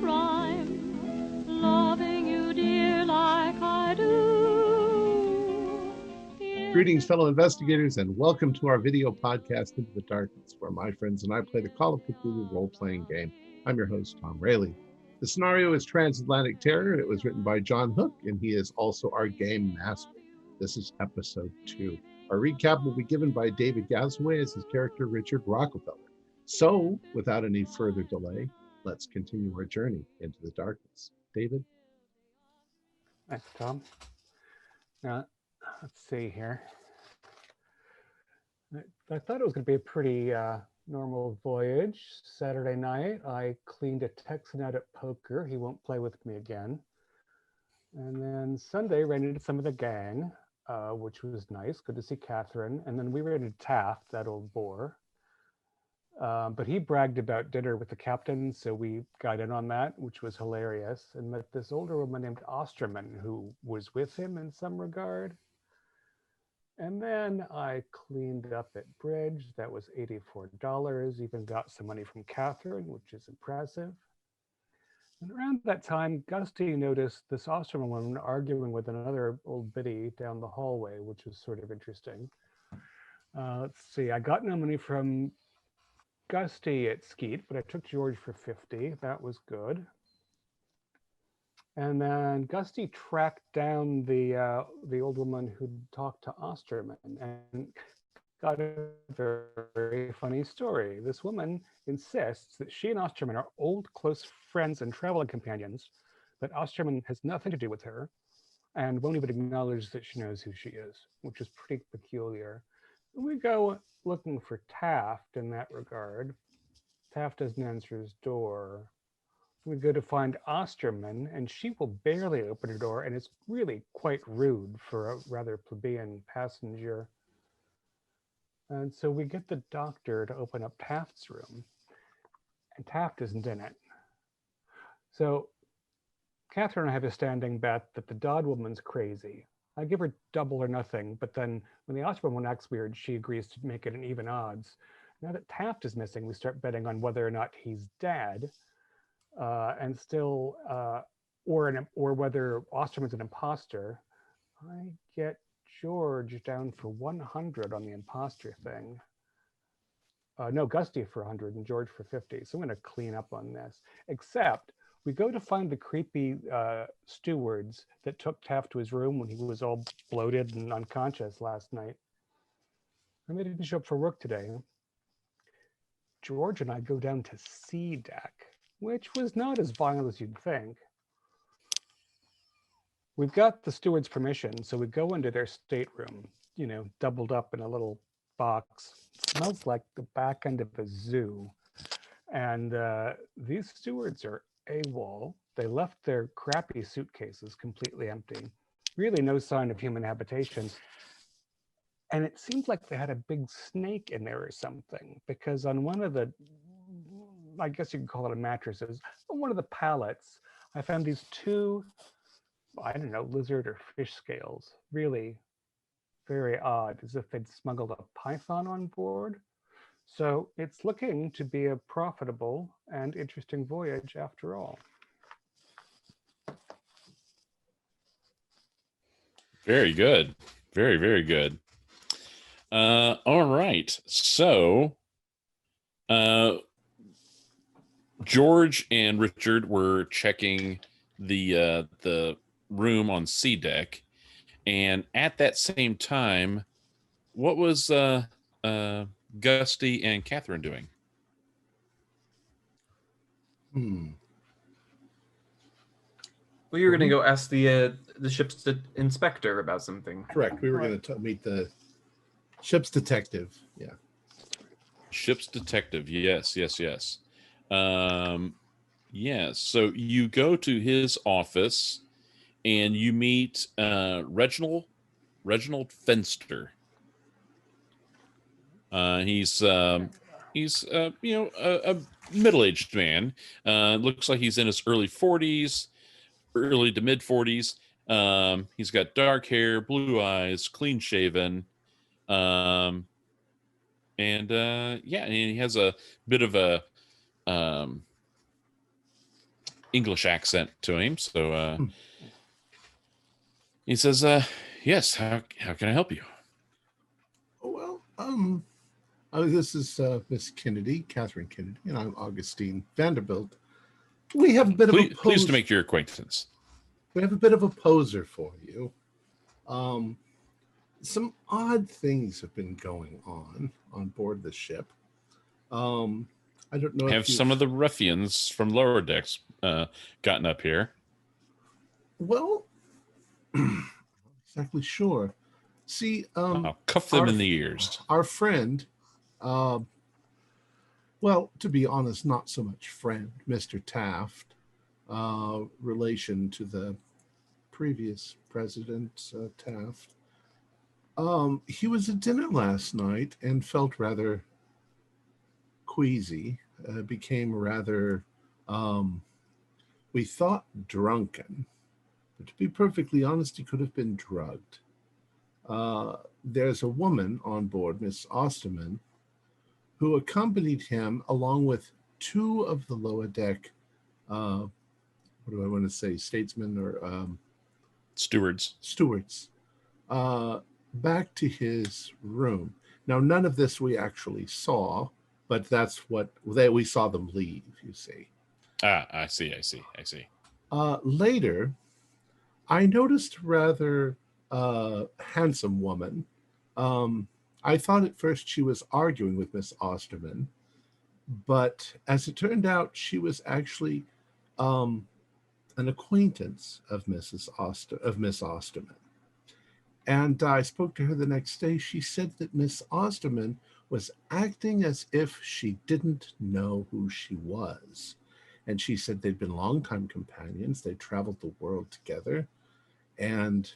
rhyme, loving you, dear, like I do. Greetings, fellow investigators, and welcome to our video podcast, Into the Darkness, where my friends and I play the Call of Cthulhu role-playing game. I'm your host, Tom Rayleigh. The scenario is Transatlantic Terror. It was written by John Hook, and he is also our game master. This is episode 2. Our recap will be given by David Gasaway as his character, Richard Rockefeller. So, without any further delay, let's continue our journey into the darkness. David? Thanks, Tom. Now, let's see here. I thought it was going to be a pretty normal voyage. Saturday night, I cleaned a Texan out at poker. He won't play with me again. And then Sunday, ran into some of the gang, which was nice. Good to see Catherine. And then we ran into Taft, that old bore. But he bragged about dinner with the captain, so we got in on that, which was hilarious, and met this older woman named Osterman, who was with him in some regard. And then I cleaned up at Bridge. That was $84. Even got some money from Catherine, which is impressive. And around that time, Gusty noticed this Osterman woman arguing with another old biddy down the hallway, which was sort of interesting. Let's see, I got no money from Gusty at Skeet, but I took George for 50. That was good. And then Gusty tracked down the old woman who talked to Osterman and got a very funny story. This woman insists that she and Osterman are old close friends and traveling companions, but Osterman has nothing to do with her and won't even acknowledge that she knows who she is, which is pretty peculiar. We go looking for Taft in that regard. Taft doesn't answer his door. We go to find Osterman, and she will barely open her door, and it's really quite rude for a rather plebeian passenger. And so we get the doctor to open up Taft's room, and Taft isn't in it. So Catherine and I have a standing bet that the Dodd woman's crazy. I give her double or nothing, but then when the Osterman one acts weird, she agrees to make it an even odds. Now that Taft is missing, we start betting on whether or not he's dead, or whether Osterman's an imposter. I get George down for 100 on the imposter thing. No, Gusty for 100 and George for 50. So I'm going to clean up on this, except we go to find the creepy stewards that took Taft to his room when he was all bloated and unconscious last night. And they didn't show up for work today. George and I go down to C deck, which was not as violent as you'd think. We've got the steward's permission, so we go into their stateroom, doubled up in a little box. It smells like the back end of a zoo. And these stewards are AWOL. They left their crappy suitcases completely empty. Really no sign of human habitation. And it seems like they had a big snake in there or something, because on one of the, I guess you could call it a mattresses, on one of the pallets, I found these two, I don't know, lizard or fish scales. Really very odd, as if they'd smuggled a python on board. So it's looking to be a profitable and interesting voyage after all. Very good. Very, very good. All right. So George and Richard were checking the room on C deck, and at that same time, what was Gusty and Catherine doing? Well, you were going to go ask the ship's inspector about something. Correct. We were going to meet the ship's detective. Yeah. Ship's detective. Yes. Yeah. So you go to his office and you meet Reginald Fenster. He's a middle-aged man. Looks like he's in his early to mid 40s. He's got dark hair, blue eyes, clean shaven. And he has a bit of a English accent to him. So he says, yes, how can I help you? Well, this is Miss Kennedy, Catherine Kennedy, and I'm Augustine Vanderbilt. We have a bit of a pleased to make your acquaintance. We have a bit of a poser for you. Some odd things have been going on board the ship. I don't know. Have some of the ruffians from lower decks gotten up here? Well, not exactly sure. See, I'll cuff them in the ears. Our friend, well, to be honest, not so much friend, Mr. Taft, relation to the previous president, Taft. He was at dinner last night and felt rather queasy, became rather, we thought drunken, but to be perfectly honest, he could have been drugged. There's a woman on board, Miss Osterman, who accompanied him along with two of the lower deck, what do I want to say, statesmen or stewards, back to his room. Now, none of this we actually saw, but that's what we saw them leave, you see. I see. Later, I noticed a rather handsome woman. I thought at first she was arguing with Miss Osterman, but as it turned out, she was actually an acquaintance of Miss Osterman. And I spoke to her the next day. She said that Miss Osterman was acting as if she didn't know who she was. And she said they'd been longtime companions. They traveled the world together. And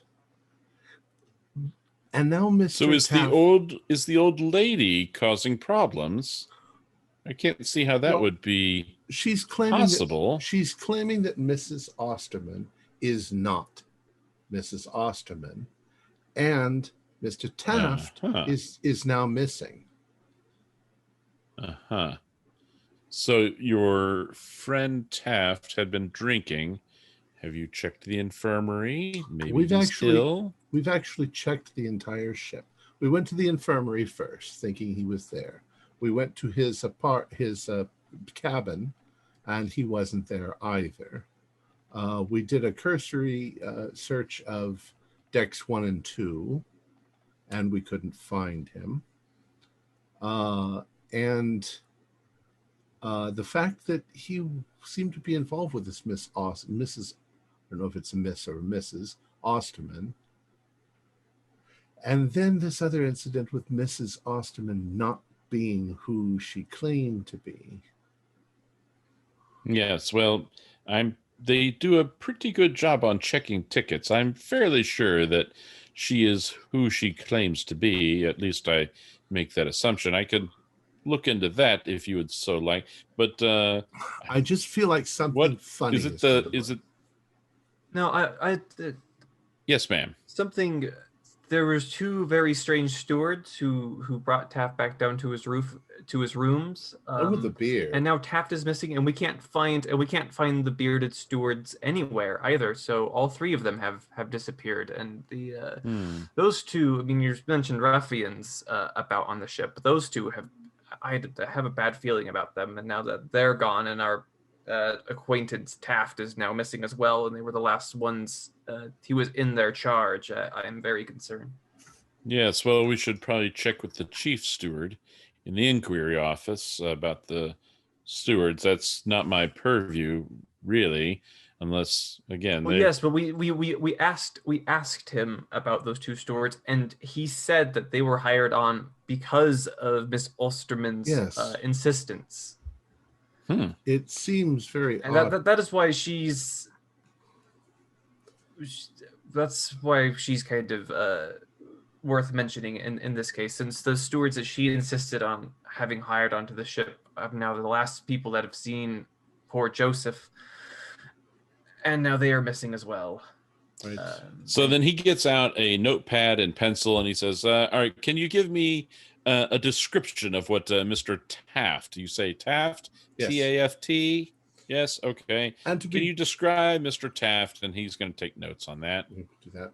now Mr. So is the old lady causing problems? I can't see how that would be possible. She's claiming that Mrs. Osterman is not Mrs. Osterman. And Mr. Taft is now missing. So your friend Taft had been drinking. Have you checked the infirmary? Maybe we've actually checked the entire ship. We went to the infirmary first, thinking he was there. We went to his cabin, and he wasn't there either. We did a cursory search of decks 1 and 2, and we couldn't find him. And the fact that he seemed to be involved with this Mrs. I don't know if it's a Miss or a Mrs. Osterman. And then this other incident with Mrs. Osterman not being who she claimed to be. Yes, well, they do a pretty good job on checking tickets. I'm fairly sure that she is who she claims to be. At least I make that assumption. I could look into that if you would so like. But I just feel like something funny. Is it? No, Yes, ma'am. Something. There was two very strange stewards who brought Taft back down to his rooms. With the beard. And now Taft is missing, and we can't find the bearded stewards anywhere either. So all three of them have disappeared, and those two. I mean, you mentioned ruffians about on the ship. But those two I have a bad feeling about them, and now that they're gone, and our acquaintance Taft is now missing as well, and they were the last ones. He was in their charge. I am very concerned. Yes, well, we should probably check with the chief steward in the inquiry office about the stewards. That's not my purview, really, unless again. Well, yes, but we asked him about those two stewards, and he said that they were hired on because of Miss Osterman's insistence. It seems very and odd. that is why that's why she's kind of worth mentioning in this case, since the stewards that she insisted on having hired onto the ship are now the last people that have seen poor Joseph, and now they are missing as well. Right. So then he gets out a notepad and pencil, and he says, all right, can you give me a description of what Mr. Taft, you say Taft? Yes. T-A-F-T? Yes, okay. And to Can be you describe Mr. Taft? And he's going to take notes on that. we do that.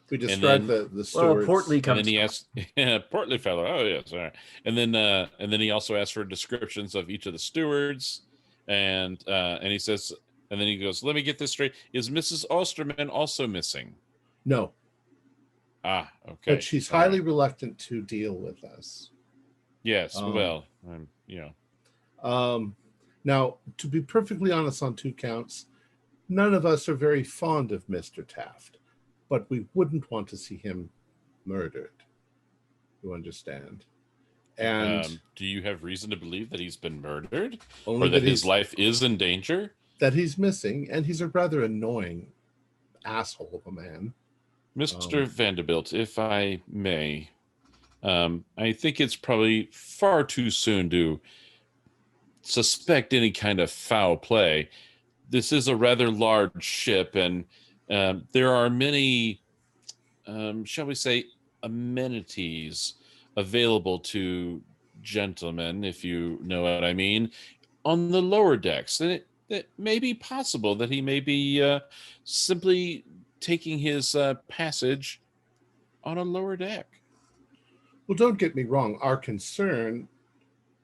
We And describe then, the Well, stewards. portly and then comes. he asks, yeah, portly fellow. Oh yes, all right. And then he also asks for descriptions of each of the stewards, and he says, and then he goes, "Let me get this straight. Is Mrs. Osterman also missing?" No, Ah, okay. but she's All right. highly reluctant to deal with us. Yes. Um, Well, Now, to be perfectly honest on 2 counts, none of us are very fond of Mr. Taft, but we wouldn't want to see him murdered. You understand? And do you have reason to believe that he's been murdered, only or that his life is in danger? that he's missing, and he's a rather annoying asshole of a man. Mr. Vanderbilt, if I may, I think it's probably far too soon to suspect any kind of foul play. This is a rather large ship, and there are many, shall we say, amenities available to gentlemen, if you know what I mean, on the lower decks. And it may be possible that he may be simply taking his passage on a lower deck. Well, don't get me wrong. Our concern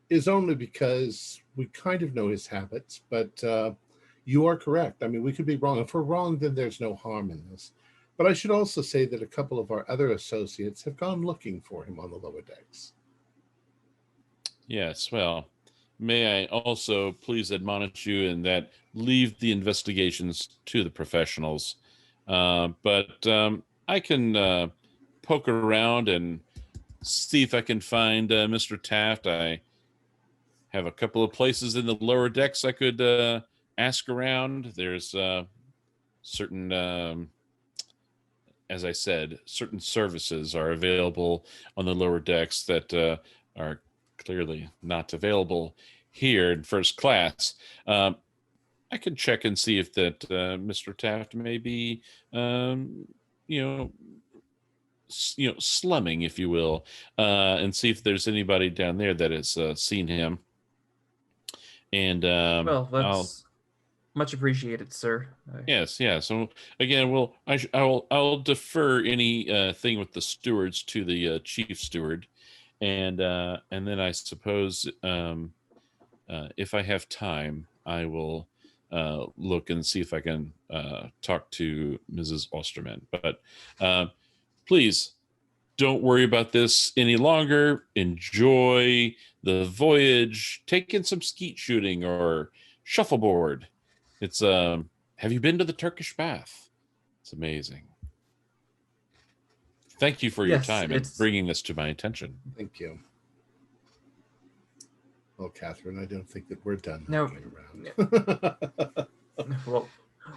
is only because we kind of know his habits, but you are correct. I mean, we could be wrong. If we're wrong, then there's no harm in this. But I should also say that a couple of our other associates have gone looking for him on the lower decks. Yes, well, may I also please admonish you in that leave the investigations to the professionals. But I can poke around and see if I can find Mr. Taft. I have a couple of places in the lower decks I could ask around. There's certain, as I said, certain services are available on the lower decks that are clearly not available here in first class. I could check and see if that Mr. Taft may be, you know, slumming, if you will, and see if there's anybody down there that has seen him. And Well, I'll that's much appreciated, sir. yes. So again, I'll defer any thing with the stewards to the chief steward, and then I suppose if I have time, I will look and see if I can talk to Mrs. Osterman. But please don't worry about this any longer. Enjoy the voyage. Take in some skeet shooting or shuffleboard. It's have you been to the Turkish bath? It's amazing. Thank you for your Yes, time and bringing this to my attention. Thank you. Well, Catherine, I don't think that we're done No. looking around.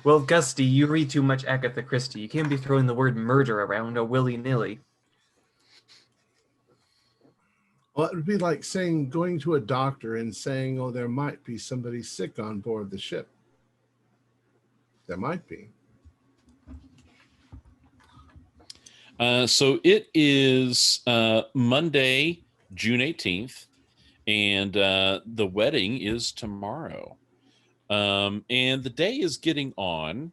Well, Gusty, you read too much Agatha Christie. You can't be throwing the word murder around willy-nilly. Well, it would be like going to a doctor and saying, oh, there might be somebody sick on board the ship. There might be. So it is Monday, June 18th, and the wedding is tomorrow. And the day is getting on,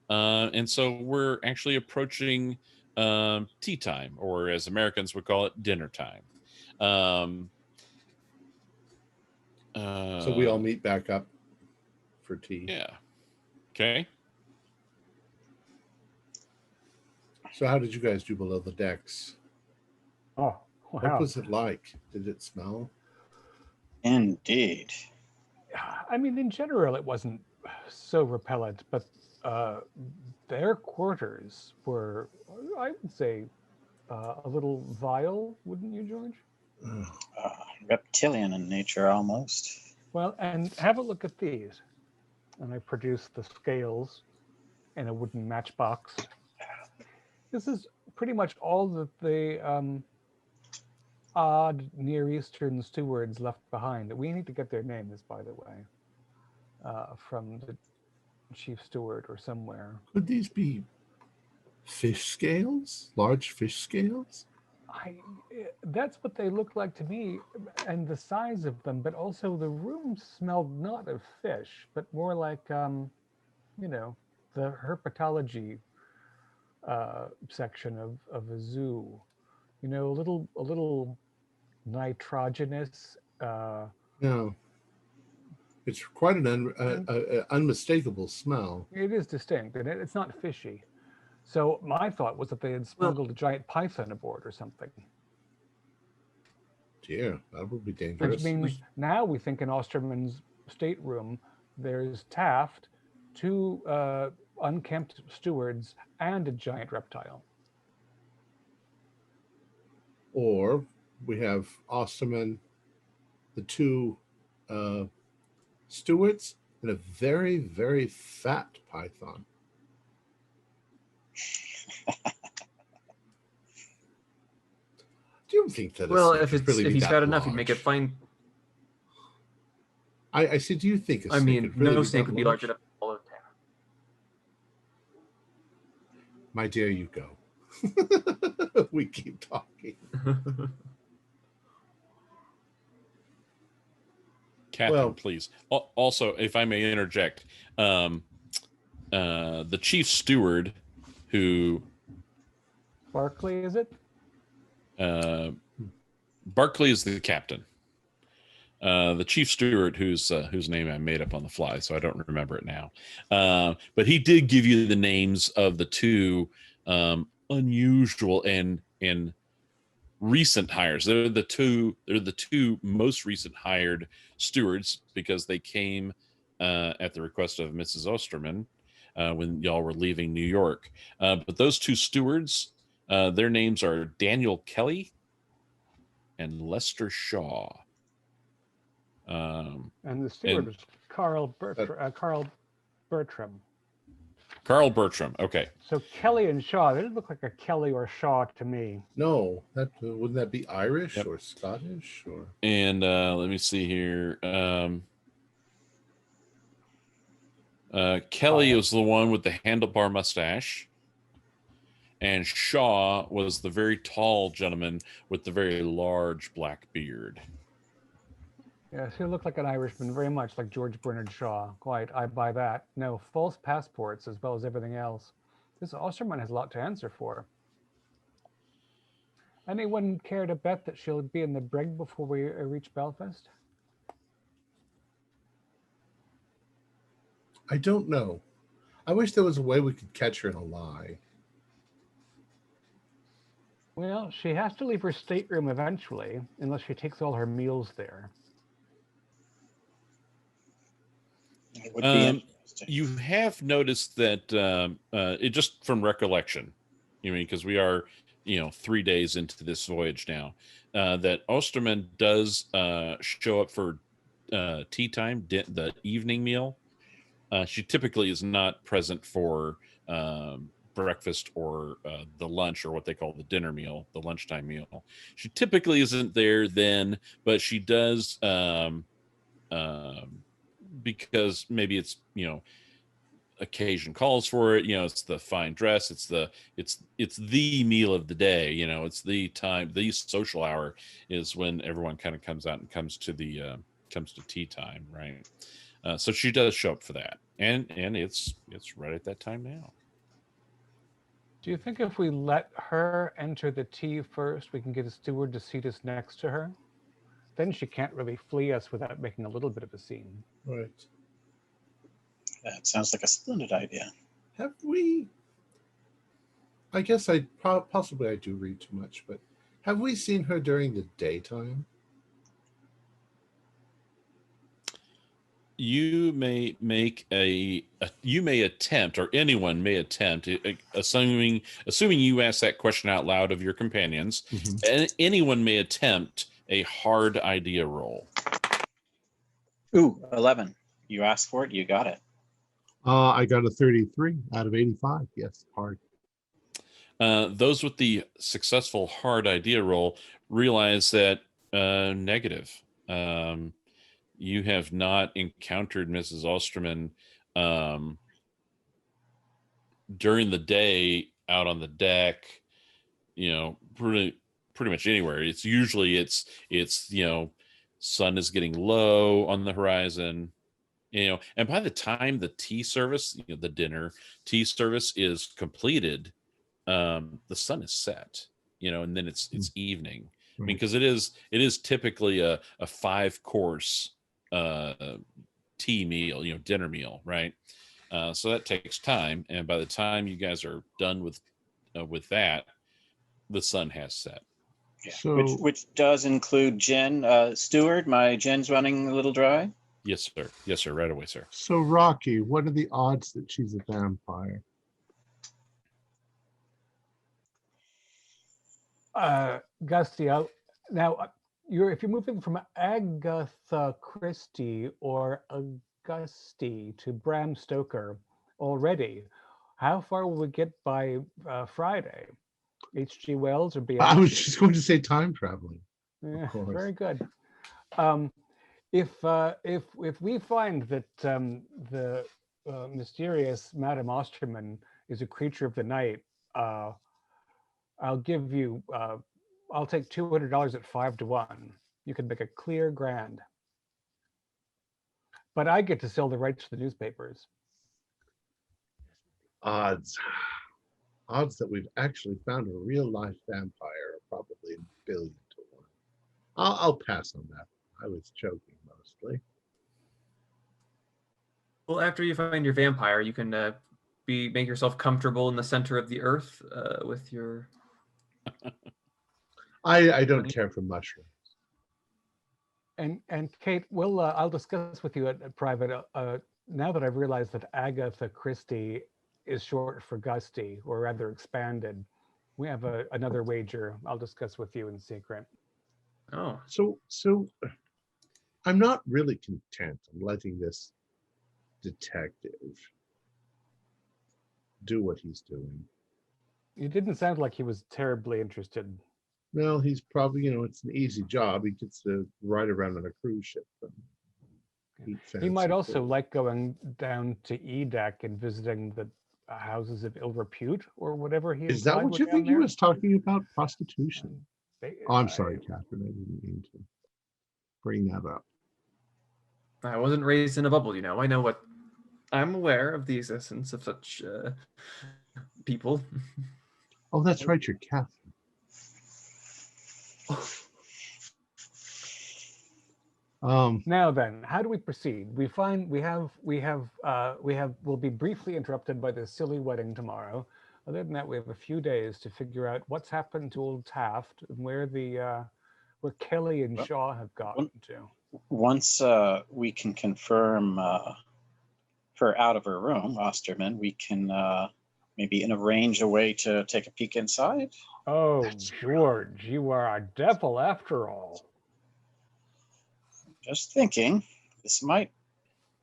and so we're actually approaching tea time, or as Americans would call it, dinner time. So we all meet back up for tea. Yeah. Okay. So how did you guys do below the decks? Oh, What wow. was it like? Did it smell? Indeed. I mean, in general, it wasn't so repellent, but their quarters were, I would say, a little vile, wouldn't you, George? Reptilian in nature, almost. Well, and have a look at these. And I produced the scales in a wooden matchbox. This is pretty much all that the odd Near Eastern stewards left behind. We need to get their names, by the way, from the chief steward or somewhere. Could these be fish scales? Large fish scales? That's what they look like to me, and the size of them. But also, the room smelled not of fish, but more like, the herpetology section of a zoo. A little nitrogenous. No, it's quite an unmistakable smell. It is distinct, and it's not fishy. So my thought was that they had smuggled a giant python aboard or something. Dear, that would be Which dangerous. means now we think in Osterman's stateroom there's Taft, two unkempt stewards, and a giant reptile. Or we have Osterman, the two stewards, and a very, very fat python. Do you think that? Well, if he's fat enough, he'd make it fine. I said, do you think? I mean, no snake would be large enough to follow Taft. My dear, you go. We keep talking. Catherine, please. Also, if I may interject, the chief steward, who Barclay, is it? Barclay is the captain. The chief steward, whose name I made up on the fly, so I don't remember it now. But he did give you the names of the two unusual and recent hires. They're the two most recent hired stewards because they came at the request of Mrs. Osterman when y'all were leaving New York. But those two stewards, their names are Daniel Kelly and Lester Shaw. And the steward was Carl Bertram. Carl Bertram. Okay. So Kelly and Shaw, they didn't look like a Kelly or Shaw to me. No, wouldn't that be Irish or Scottish or? And let me see here. Kelly was the one with the handlebar mustache, and Shaw was the very tall gentleman with the very large black beard. Yes, he looked like an Irishman, very much like George Bernard Shaw. Quite, I buy that. No, false passports as well as everything else. This Osterman has a lot to answer for. Anyone care to bet that she'll be in the brig before we reach Belfast? I don't know. I wish there was a way we could catch her in a lie. Well, she has to leave her stateroom eventually, unless she takes all her meals there. It would be interesting. You have noticed that it just from recollection, because we are, 3 days into this voyage now, that Osterman does show up for tea time, the evening meal. She typically is not present for breakfast or the lunch, or what they call the dinner meal, the lunchtime meal. She typically isn't there then, but she does because maybe it's occasion calls for it. It's the fine dress, it's the meal of the day. It's the time, the social hour is when everyone kind of comes out and comes to tea time, right? So she does show up for that, and it's right at that time now. Do you think if we let her enter the tea first, we can get a steward to seat us next to her? Then she can't really flee us without making a little bit of a scene. Right. That sounds like a splendid idea. Have we? I guess possibly I do read too much, but have we seen her during the daytime? You may make you may attempt, or anyone may attempt, assuming you ask that question out loud of your companions, and anyone may attempt a hard idea roll. Ooh, 11. You asked for it, you got it. I got a 33 out of 85. Yes, hard. Those with the successful hard idea roll realize that negative. You have not encountered Mrs. Osterman during the day out on the deck, pretty much anywhere. It's usually it's sun is getting low on the horizon, and by the time the tea service, the dinner tea service is completed, the sun is set, and then it's evening. I mean, because it is typically a 5-course tea meal, dinner meal, right? So that takes time, and by the time you guys are done with that, the sun has set. Yeah. So, which does include gin. Steward, my gin's running a little dry. Yes, sir. Yes, sir. Right away, sir. so Rocky, what are the odds that she's a vampire? Gusty, if you're moving from Agatha Christie or Auguste to Bram Stoker already, how far will we get by Friday? H.G. Wells or beyond? I was just going to say time traveling. Yeah, course. very good. If we find that the mysterious Madame Osterman is a creature of the night, I'll give you. I'll take $200 at 5 to 1. You can make a clear grand. But I get to sell the rights to the newspapers. Odds that we've actually found a real life vampire are probably 1 billion to 1. I'll pass on that. I was joking mostly. Well, after you find your vampire, you can make yourself comfortable in the center of the earth with your. I don't care for mushrooms. And Kate, I'll discuss with you at private. Now that I've realized that Agatha Christie is short for Gusty, or rather expanded, we have another wager I'll discuss with you in secret. Oh. So I'm not really content on letting this detective do what he's doing. It didn't sound like he was terribly interested. Well, he's probably, it's an easy job. He gets to ride around on a cruise ship. And eat He might fancy also food. like going down to Edac and visiting the houses of ill repute or whatever he Is that implied what were you down think he there. was talking about? Prostitution? They- Oh, I'm sorry, Catherine. I didn't mean to bring that up. I wasn't raised in a bubble, I know what. I'm aware of the existence of such people. Oh, that's right. You're Catherine. Now then, how do we proceed? We'll be briefly interrupted by the silly wedding tomorrow. Other than that, we have a few days to figure out what's happened to old Taft and where Kelly and Shaw have gotten to. Once we can confirm her out of her room, Osterman, we can maybe arrange a way to take a peek inside. Oh, George, you are a devil after all. Just thinking, this might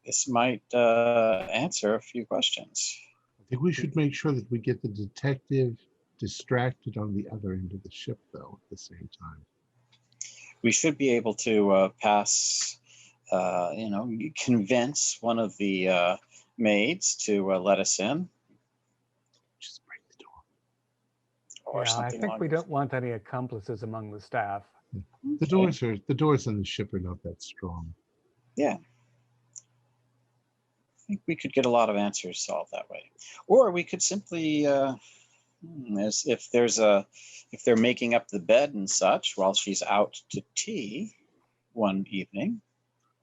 answer a few questions. I think we should make sure that we get the detective distracted on the other end of the ship, though, at the same time. We should be able to convince one of the maids to let us in. Just break the door. Or Yeah, I something think like we don't want any accomplices among the staff. The doors on the ship are not that strong. Yeah. I think we could get a lot of answers solved that way. Or we could simply, if they're making up the bed and such while she's out to tea one evening.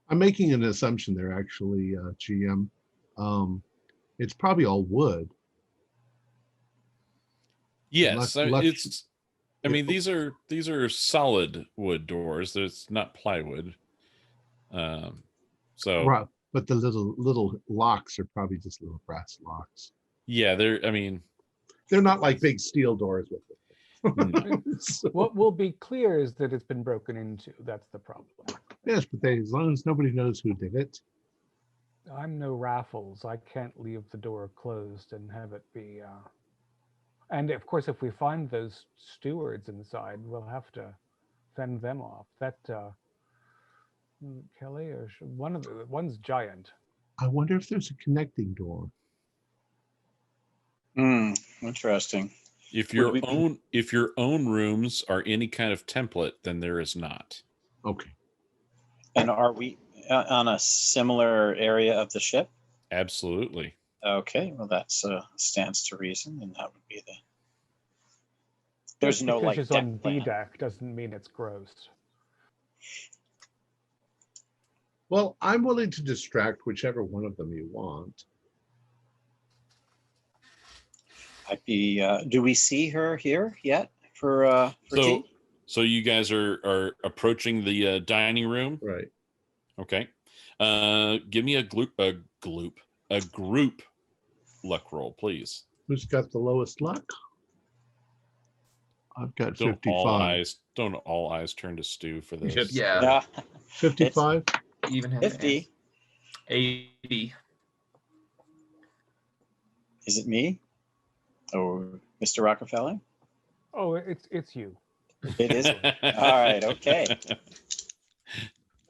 I'm making an assumption there, actually, GM. It's probably all wood. Yes, I mean, these are solid wood doors. It's not plywood. So Right, but the little locks are probably just little brass locks. yeah, they're not like big steel doors with it. So, What will be clear is that it's been broken into. That's the problem. yes, but as long as nobody knows who did it. I'm no Raffles. I can't leave the door closed and have it be. And of course, if we find those stewards inside, we'll have to fend them off. That Kelly or one's giant. I wonder if there's a connecting door. Interesting. If Would we your own rooms are any kind of template, then there is not. Okay. And are we on a similar area of the ship? Absolutely. Okay, well that stands to reason, and that would be the. There's Just no because like it's deck on B plan. deck doesn't mean it's gross. Well, I'm willing to distract whichever one of them you want. I'd be. Do we see her here yet for tea? So you guys are approaching the dining room. Right. Okay. Give me a group luck roll, please. Who's got the lowest luck? I've got 55. Don't all eyes turn to Stu for this. Yes. Yeah. 55? Even have 50. 80. Is it me? Or Mr. Rockefeller? Oh, it's you. It is. All right. Okay.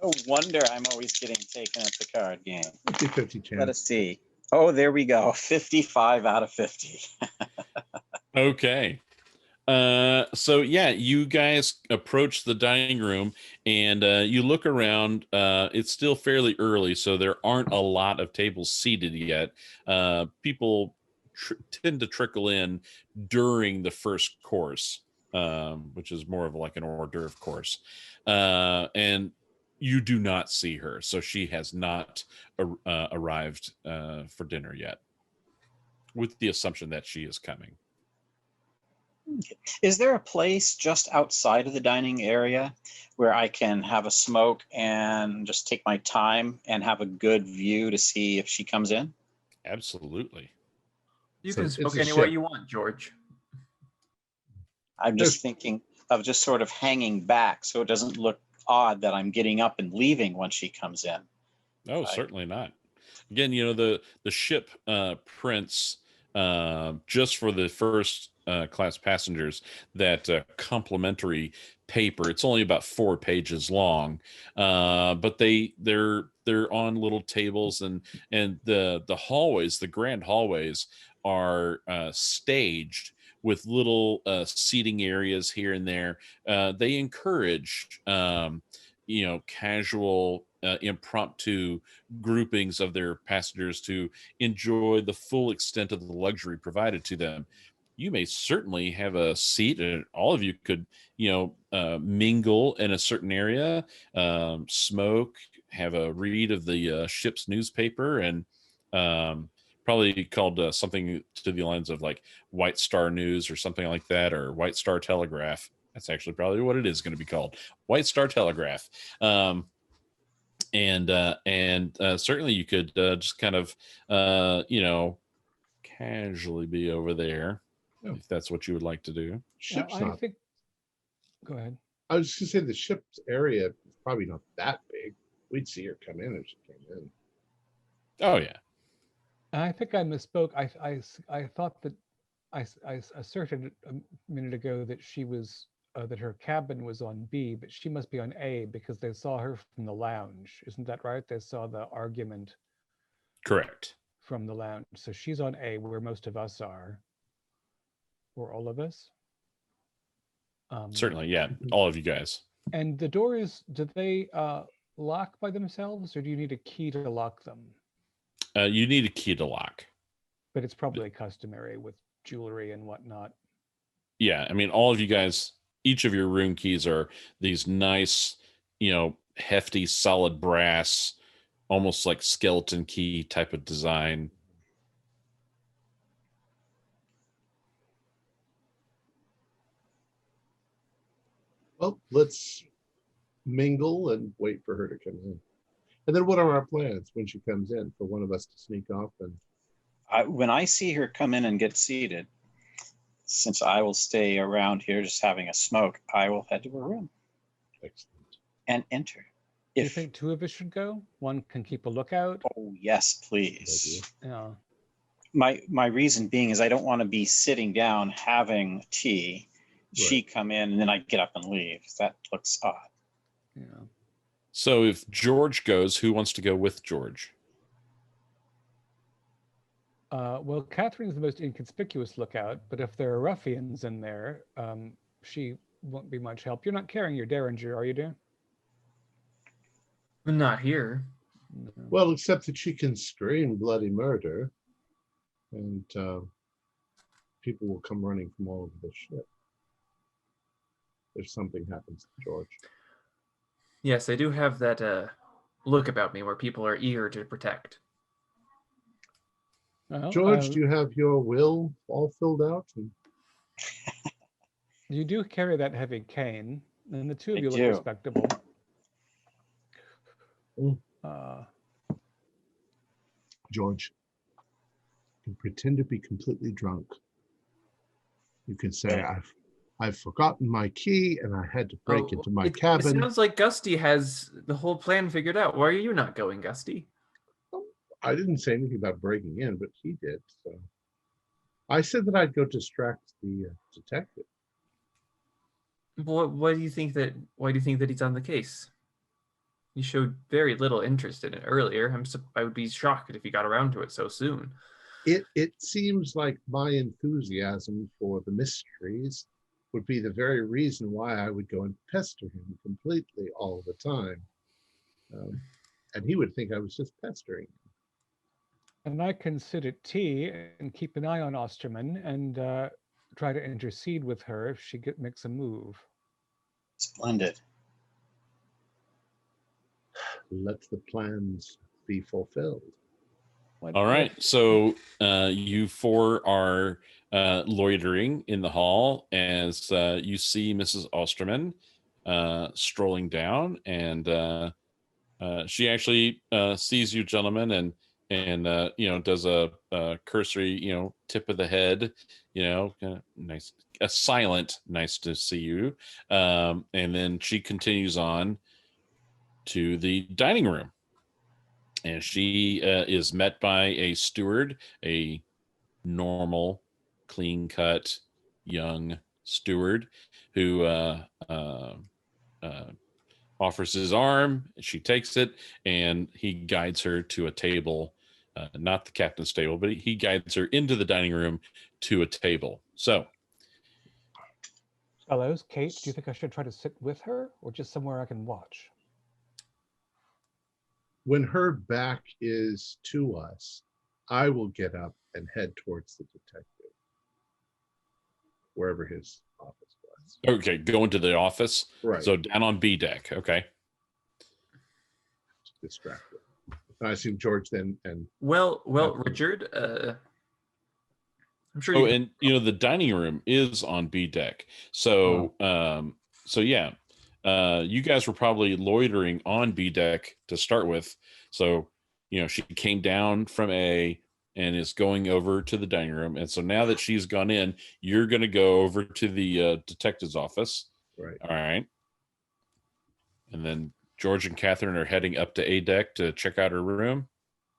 No wonder I'm always getting taken at the card game. 50-50 chance. Let us see. Oh, there we go. 55 out of 50. Okay. So yeah, you guys approach the dining room and you look around. It's still fairly early, so there aren't a lot of tables seated yet. People tend to trickle in during the first course, which is more of like an hors d'oeuvre course. And you do not see her, so she has not arrived for dinner yet, with the assumption that she is coming. Is there a place just outside of the dining area where I can have a smoke and just take my time and have a good view to see if she comes in? Absolutely. You So can it's smoke a anywhere ship. you want, George. I'm just thinking of just sort of hanging back so it doesn't look odd that I'm getting up and leaving when she comes in. Oh, certainly not. Again, the ship prints just for the first class passengers that complimentary paper. It's only about 4 pages long, but they're on little tables, and the hallways, the grand hallways, are staged with little seating areas here and there. They encourage casual impromptu groupings of their passengers to enjoy the full extent of the luxury provided to them. You may certainly have a seat, and all of you could mingle in a certain area, smoke, have a read of the ship's newspaper, and probably called something to the lines of like White Star News or something like that, or White Star Telegraph. That's actually probably what it is going to be called, White Star Telegraph. And certainly you could just kind of casually be over there, if that's what you would like to do. Ship's I not. think. Go ahead. I was just going to say the ship's area is probably not that big. We'd see her come in if she came in. Oh yeah. I think I misspoke. I thought that I asserted a minute ago that she was that her cabin was on B, but she must be on A because they saw her from the lounge. Isn't that right? They saw the argument. Correct. From the lounge. So she's on A, where most of us are, or all of us. Certainly, yeah, all of you guys. And the doors, do they lock by themselves, or do you need a key to lock them? You need a key to lock. But it's probably customary with jewelry and whatnot. Yeah, I mean, all of you guys, each of your room keys are these nice, hefty, solid brass, almost like skeleton key type of design. Well, let's mingle and wait for her to come in. And then what are our plans when she comes in, for one of us to sneak off? And when I see her come in and get seated, since I will stay around here just having a smoke, I will head to her room. Excellent. And enter. Do you think 2 of us should go? One can keep a lookout? Oh, yes, please. Yeah. My reason being is I don't want to be sitting down having tea, she come in, and then I get up and leave. That looks odd. Yeah. So if George goes, who wants to go with George? Well, Catherine's the most inconspicuous lookout, but if there are ruffians in there, she won't be much help. You're not carrying your derringer, are you, dear? Not here. No. Well, except that she can scream bloody murder, and people will come running from all over the ship if something happens to George. Yes, I do have that look about me where people are eager to protect. Well, George, do you have your will all filled out? you do carry that heavy cane, and the two of I you look do. respectable. Mm. Uh, George, you can pretend to be completely drunk. You can say, Right. I've forgotten my key and I had to break into my It cabin. sounds like Gusty has the whole plan figured out. Why are you not going, Gusty? I didn't say anything about breaking in, but he did. So I said that I'd go distract the detective. Why do you think that he's on the case? You showed very little interest in it earlier. I would be shocked if you got around to it so soon. It seems like my enthusiasm for the mysteries would be the very reason why I would go and pester him completely all the time. And he would think I was just pestering him. and I can sit at tea and keep an eye on Osterman and try to intercede with her if she makes a move. Splendid. Let the plans be fulfilled. All right. So you four are loitering in the hall as you see Mrs. Osterman strolling down, and she actually sees you gentlemen and does a cursory tip of the head, nice, a silent nice to see you, and then she continues on to the dining room. And she is met by a steward, a normal, clean-cut, young steward who offers his arm. She takes it, and he guides her to a table, not the captain's table, but he guides her into the dining room to a table. So, Fellows, Kate, do you think I should try to sit with her or just somewhere I can watch? When her back is to us, I will get up and head towards the detective, wherever his office was. okay, go into the office. Right. So down on B deck. Okay. Distracted. And I assume George then and Well, Richard, I'm sure. Oh, and the dining room is on B deck. So, yeah, you guys were probably loitering on B deck to start with. So, she came down from A and is going over to the dining room. And so now that she's gone in, you're going to go over to the detective's office. right. All right. And then George and Catherine are heading up to A deck to check out her room.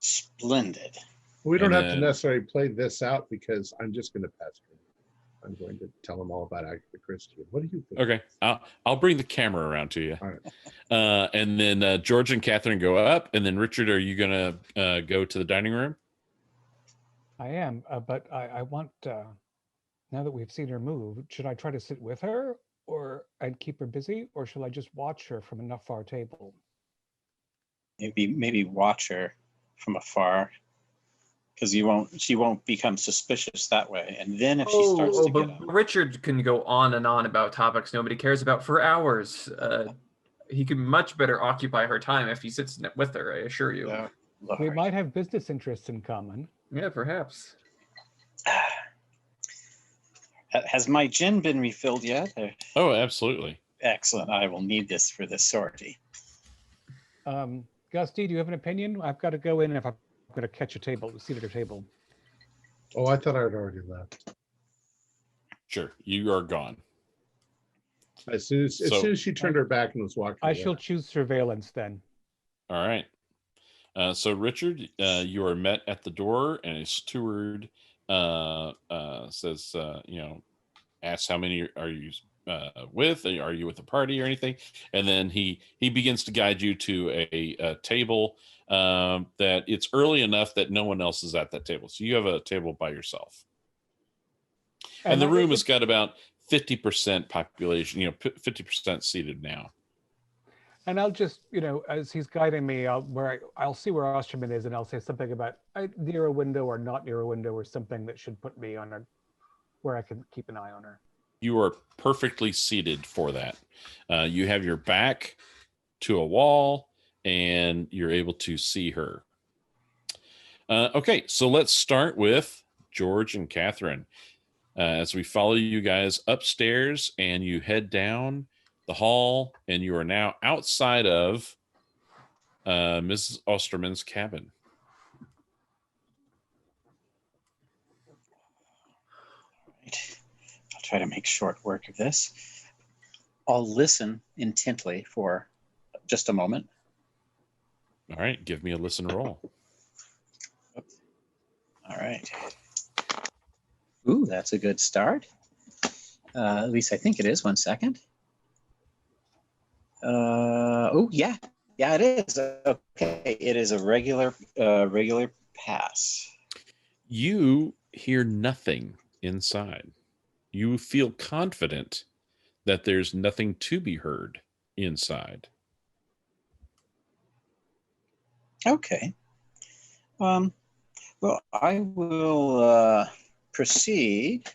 Splendid. We don't And have to necessarily play this out because I'm just going to pester him. I'm going to tell him all about Agatha Christie. What do you think? Okay, I'll bring the camera around to you. All right. And then George and Catherine go up, and then Richard, are you gonna go to the dining room? I am, but I want, now that we've seen her move, should I try to sit with her or and keep her busy, or shall I just watch her from a far table? Maybe watch her from afar, because she won't become suspicious that way. And then if she starts to get up, Richard can go on and on about topics nobody cares about for hours. He could much better occupy her time if he sits with her, I assure you. We might have business interests in common. Yeah, perhaps. Has my gin been refilled yet? Oh, absolutely. Excellent. I will need this for this sortie. Gusty, do you have an opinion? I've got to go in if I'm going to catch a seat at a table. Oh, I thought I had already left. Sure, you are gone. As soon as she turned her back and was walking I away. shall choose surveillance then. All right. So Richard, you are met at the door, and a steward says, asks how many are you with? Are you with a party or anything? And then he begins to guide you to a table that it's early enough that no one else is at that table. So you have a table by yourself. And the room has got about 50% population, 50% seated now. And I'll just, as he's guiding me, I'll see where Osterman is, and I'll say something about near a window or not near a window or something that should put me on where I can keep an eye on her. You are perfectly seated for that. You have your back to a wall, and you're able to see her. Okay, so let's start with George and Catherine. As we follow you guys upstairs, and you head down the hall, and you are now outside of Mrs. Osterman's cabin. Right. I'll try to make short work of this. I'll listen intently for just a moment. All right, give me a listen roll. All right. Ooh, that's a good start. At least I think it is. 1 second. Oh, yeah. Yeah, it is. Okay, it is a regular pass. You hear nothing inside. You feel confident that there's nothing to be heard inside. Okay. Well, I will proceed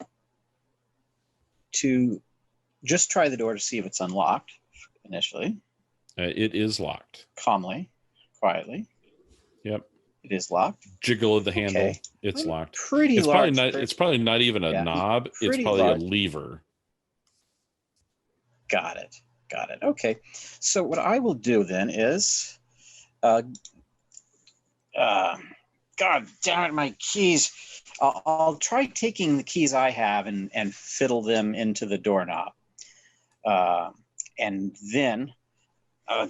to just try the door to see if it's unlocked initially. It is locked. Calmly, quietly. Yep. It is locked. Jiggle of the handle. Okay. It's locked. Pretty It's large. probably not even a knob. It's probably large. a lever. Got it. Okay. So what I will do then is, God damn it, my keys. I'll try taking the keys I have and fiddle them into the doorknob. And then, oh,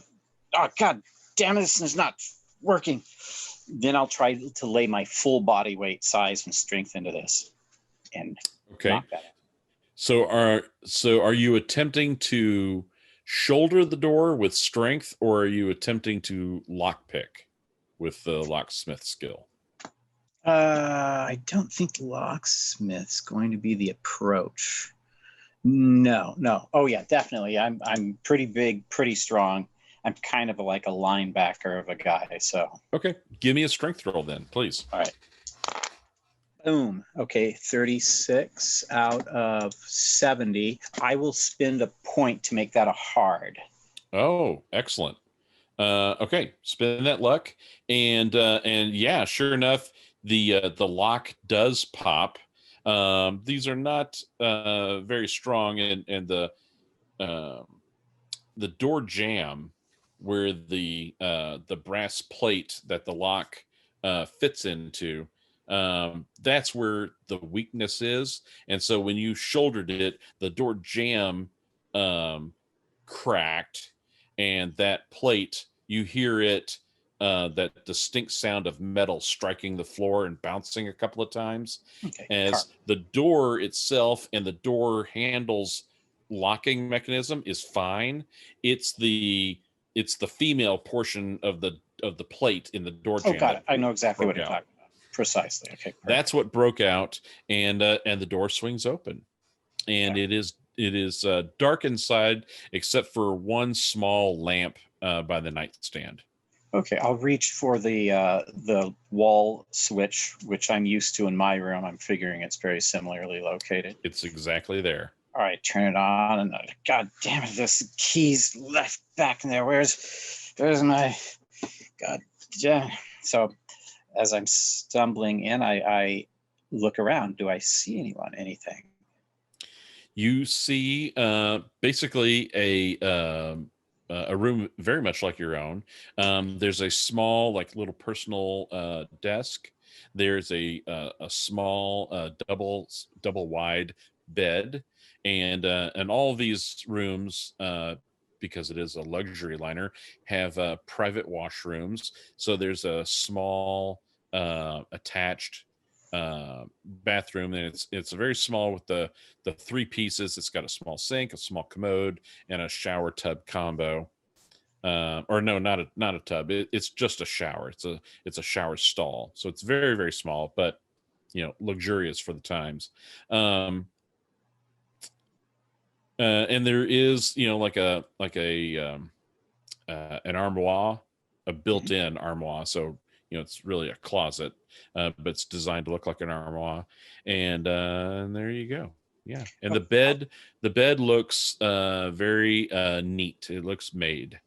God damn it, this is not working. Then I'll try to lay my full body weight, size, and strength into this. And knock that out. So are you attempting to shoulder the door with strength, or are you attempting to lockpick with the locksmith skill? I don't think locksmith's going to be the approach. No. Oh yeah, definitely. I'm pretty big, pretty strong. I'm kind of like a linebacker of a guy. So okay, give me a strength roll then, please. All right. Boom. Okay, 36 out of 70. I will spend a point to make that a hard. Oh, excellent. Okay, spend that luck, and yeah, sure enough, the lock does pop. These are not very strong, and the door jamb where the brass plate that the lock fits into. That's where the weakness is, and so when you shouldered it, the door jamb cracked, and that plate, you hear it, that distinct sound of metal striking the floor and bouncing a couple of times. Okay. As the door itself and the door handle's locking mechanism is fine. It's the female portion of the plate in the door jamb. Oh, got it. I know exactly what you're talking about. Precisely. Okay. Perfect. That's what broke out, and the door swings open, and Okay. it is dark inside except for one small lamp by the nightstand. Okay, I'll reach for the wall switch, which I'm used to in my room. I'm figuring it's very similarly located. It's exactly there. All right, turn it on, and God damn it, this key's left back in there. Where's my God damn? So as I'm stumbling in, I look around. Do I see anyone? Anything? You see basically a room very much like your own. There's a small, like, little personal desk. There's a small double wide bed, and all of these rooms, because it is a luxury liner, have private washrooms. So there's a small attached bathroom, and it's very small with the 3 pieces. It's got a small sink, a small commode, and a shower tub combo. Or no, not a tub. It's just a shower. It's a shower stall. So it's very, very small, but luxurious for the times. And there is an armoire, a built-in armoire. So it's really a closet, but it's designed to look like an armoire. And there you go. Yeah. And the bed looks very neat. It looks made.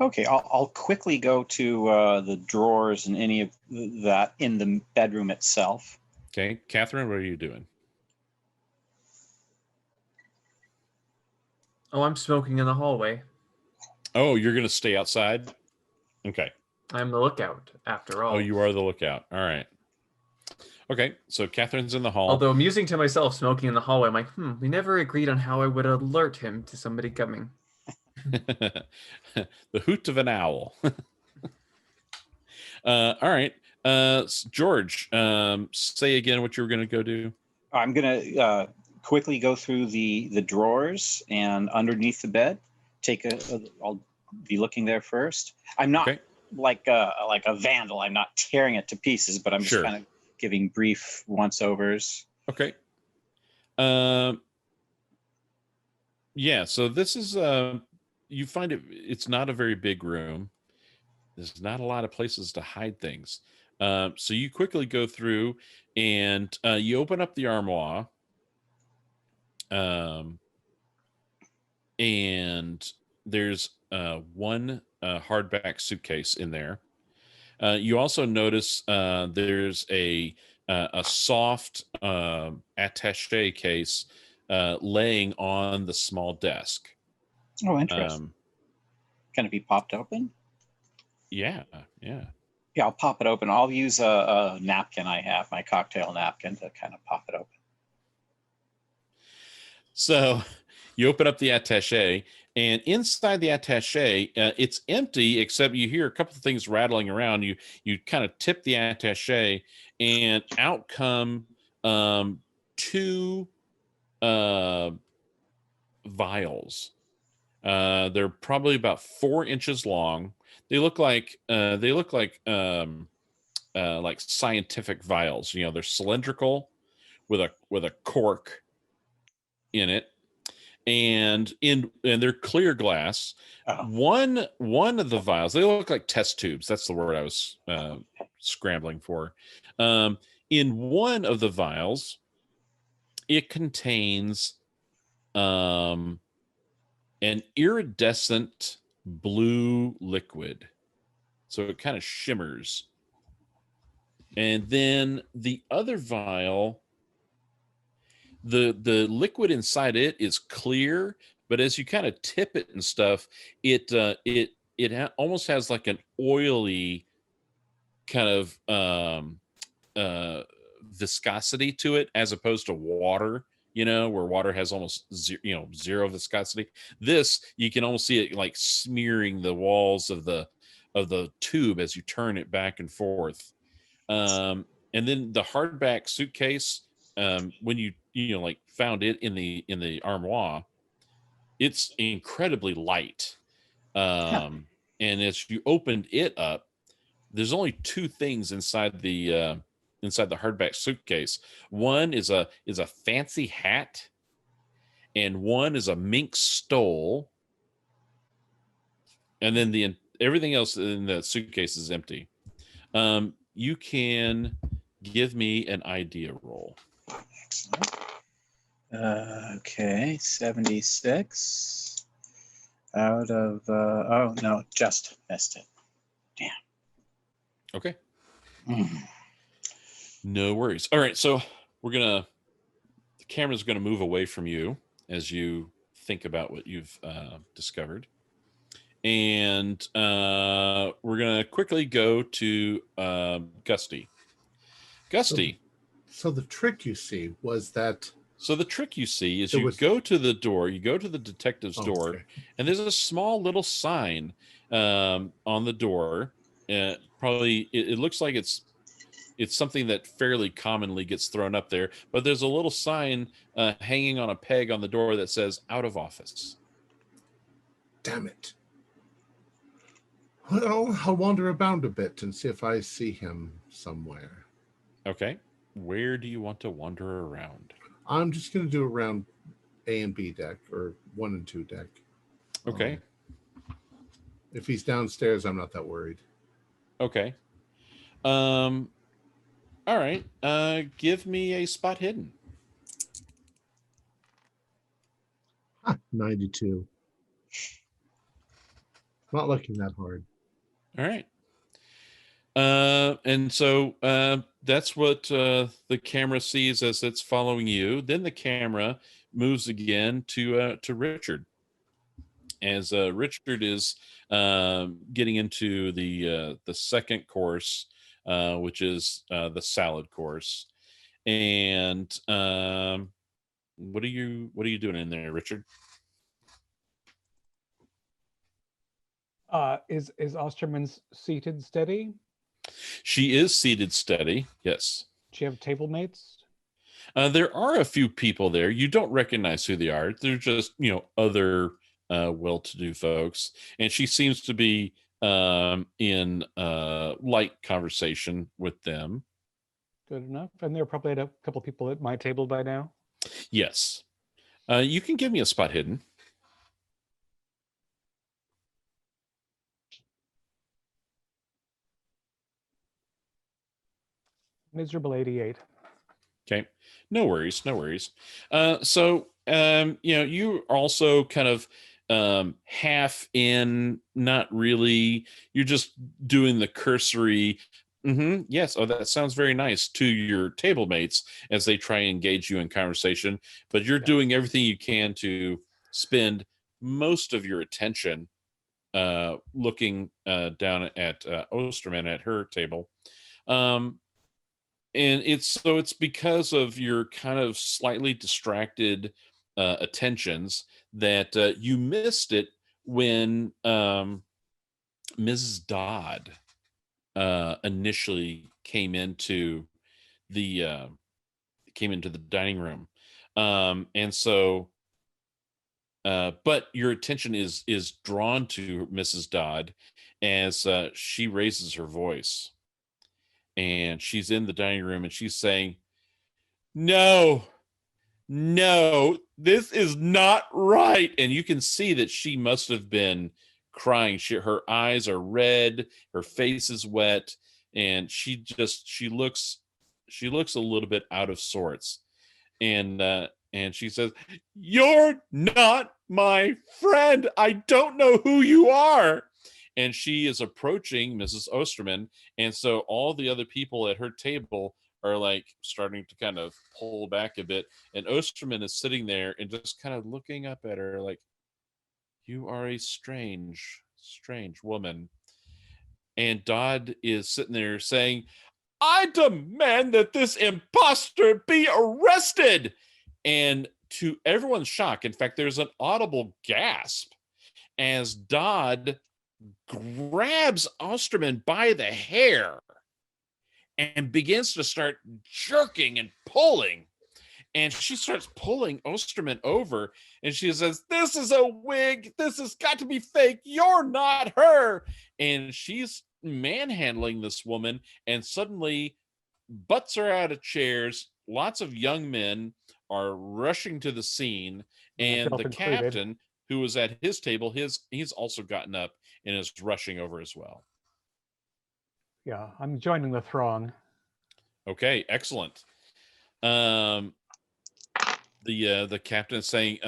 Okay, I'll quickly go to the drawers and any of that in the bedroom itself. Okay, Catherine, what are you doing? Oh, I'm smoking in the hallway. Oh, you're going to stay outside? Okay. I'm the lookout, after all. Oh, you are the lookout. All right. Okay, so Catherine's in the hall. Although amusing to myself, smoking in the hallway, I'm like, we never agreed on how I would alert him to somebody coming. The hoot of an owl. All right. George, say again what you were going to go do. I'm going to quickly go through the drawers and underneath the bed. I'll be looking there first. I'm not like a vandal. I'm not tearing it to pieces, but I'm just kind of giving brief once-overs. Okay. Yeah, so this is you find it's not a very big room. There's not a lot of places to hide things. So you quickly go through and you open up the armoire. And there's one hardback suitcase in there. You also notice there's a soft attaché case laying on the small desk. Oh, interesting. Can it be popped open? Yeah. Yeah, I'll pop it open. I'll use a napkin I have, my cocktail napkin, to kind of pop it open. So you open up the attaché, and inside the attaché, it's empty, except you hear a couple of things rattling around. You kind of tip the attaché, and out come 2 vials. They're probably about 4 inches long. They look like scientific vials. They're cylindrical with a cork in it, and they're clear glass. One of the vials, they look like test tubes. That's the word I was scrambling for. In one of the vials, it contains an iridescent blue liquid, so it kind of shimmers. And then the other vial, the liquid inside it is clear, but as you kind of tip it and stuff, it almost has like an oily kind of viscosity to it, as opposed to water, where water has almost zero viscosity. This, you can almost see it like smearing the walls of the tube as you turn it back and forth. And then the hardback suitcase, when you found it in the armoire, it's incredibly light. And as you opened it up, there's only 2 things inside the hardback suitcase. One is a fancy hat, and one is a mink stole. And then everything else in the suitcase is empty. You can give me an idea roll. Excellent. Okay, 76 out of oh no, just missed it. Damn. Okay. No worries. All right, so the camera's gonna move away from you as you think about what you've discovered. And we're gonna quickly go to Gusty. Gusty. So the trick you see was that. So the trick you see is go to the door, you go to the detective's door, okay, and there's a small little sign on the door. Probably it looks like it's it's something that fairly commonly gets thrown up there, but there's a little sign hanging on a peg on the door that says "Out of office." Damn it. Well, I'll wander about a bit and see if I see him somewhere. Okay. Where do you want to wander around? I'm just going to do around A and B deck, or 1 and 2 deck. Okay. If he's downstairs, I'm not that worried. Okay. All right. Give me a spot hidden. 92. Not looking that hard. All right. And so that's what the camera sees as it's following you. Then the camera moves again to Richard, as Richard is getting into the second course, which is the salad course. And what are you doing in there, Richard? Is Osterman's seated steady? She is seated steady. Yes. Do you have table mates? There are a few people there. You don't recognize who they are. They're just, other well-to-do folks. And she seems to be in light conversation with them. Good enough. And there are probably a couple people at my table by now. Yes. You can give me a spot hidden. Miserable 88. Okay. No worries. No worries. So, you also kind of half in, not really. You're just doing the cursory, yes, oh, that sounds very nice, to your table mates as they try and engage you in conversation. But you're doing everything you can to spend most of your attention looking down at Osterman at her table. And it's because of your kind of slightly distracted attentions that you missed it when Mrs. Dodd initially came into the dining room, and so. But your attention is drawn to Mrs. Dodd as she raises her voice. And she's in the dining room and she's saying, no, this is not right. And you can see that she must have been crying. Her eyes are red, her face is wet, and she looks a little bit out of sorts. And she says, "You're not my friend. I don't know who you are." And she is approaching Mrs. Osterman. And so all the other people at her table are like starting to kind of pull back a bit. And Osterman is sitting there and just kind of looking up at her like, "You are a strange, strange woman." And Dodd is sitting there saying, "I demand that this imposter be arrested." And to everyone's shock, in fact, there's an audible gasp as Dodd grabs Osterman by the hair and begins to start jerking and pulling. And she starts pulling Osterman over and she says, "This is a wig. This has got to be fake. You're not her." And she's manhandling this woman and suddenly butts her out of chairs. Lots of young men are rushing to the scene, and the captain, who was at his table, he's also gotten up and is rushing over as well. Yeah, I'm joining the throng. Okay, excellent. The captain is saying,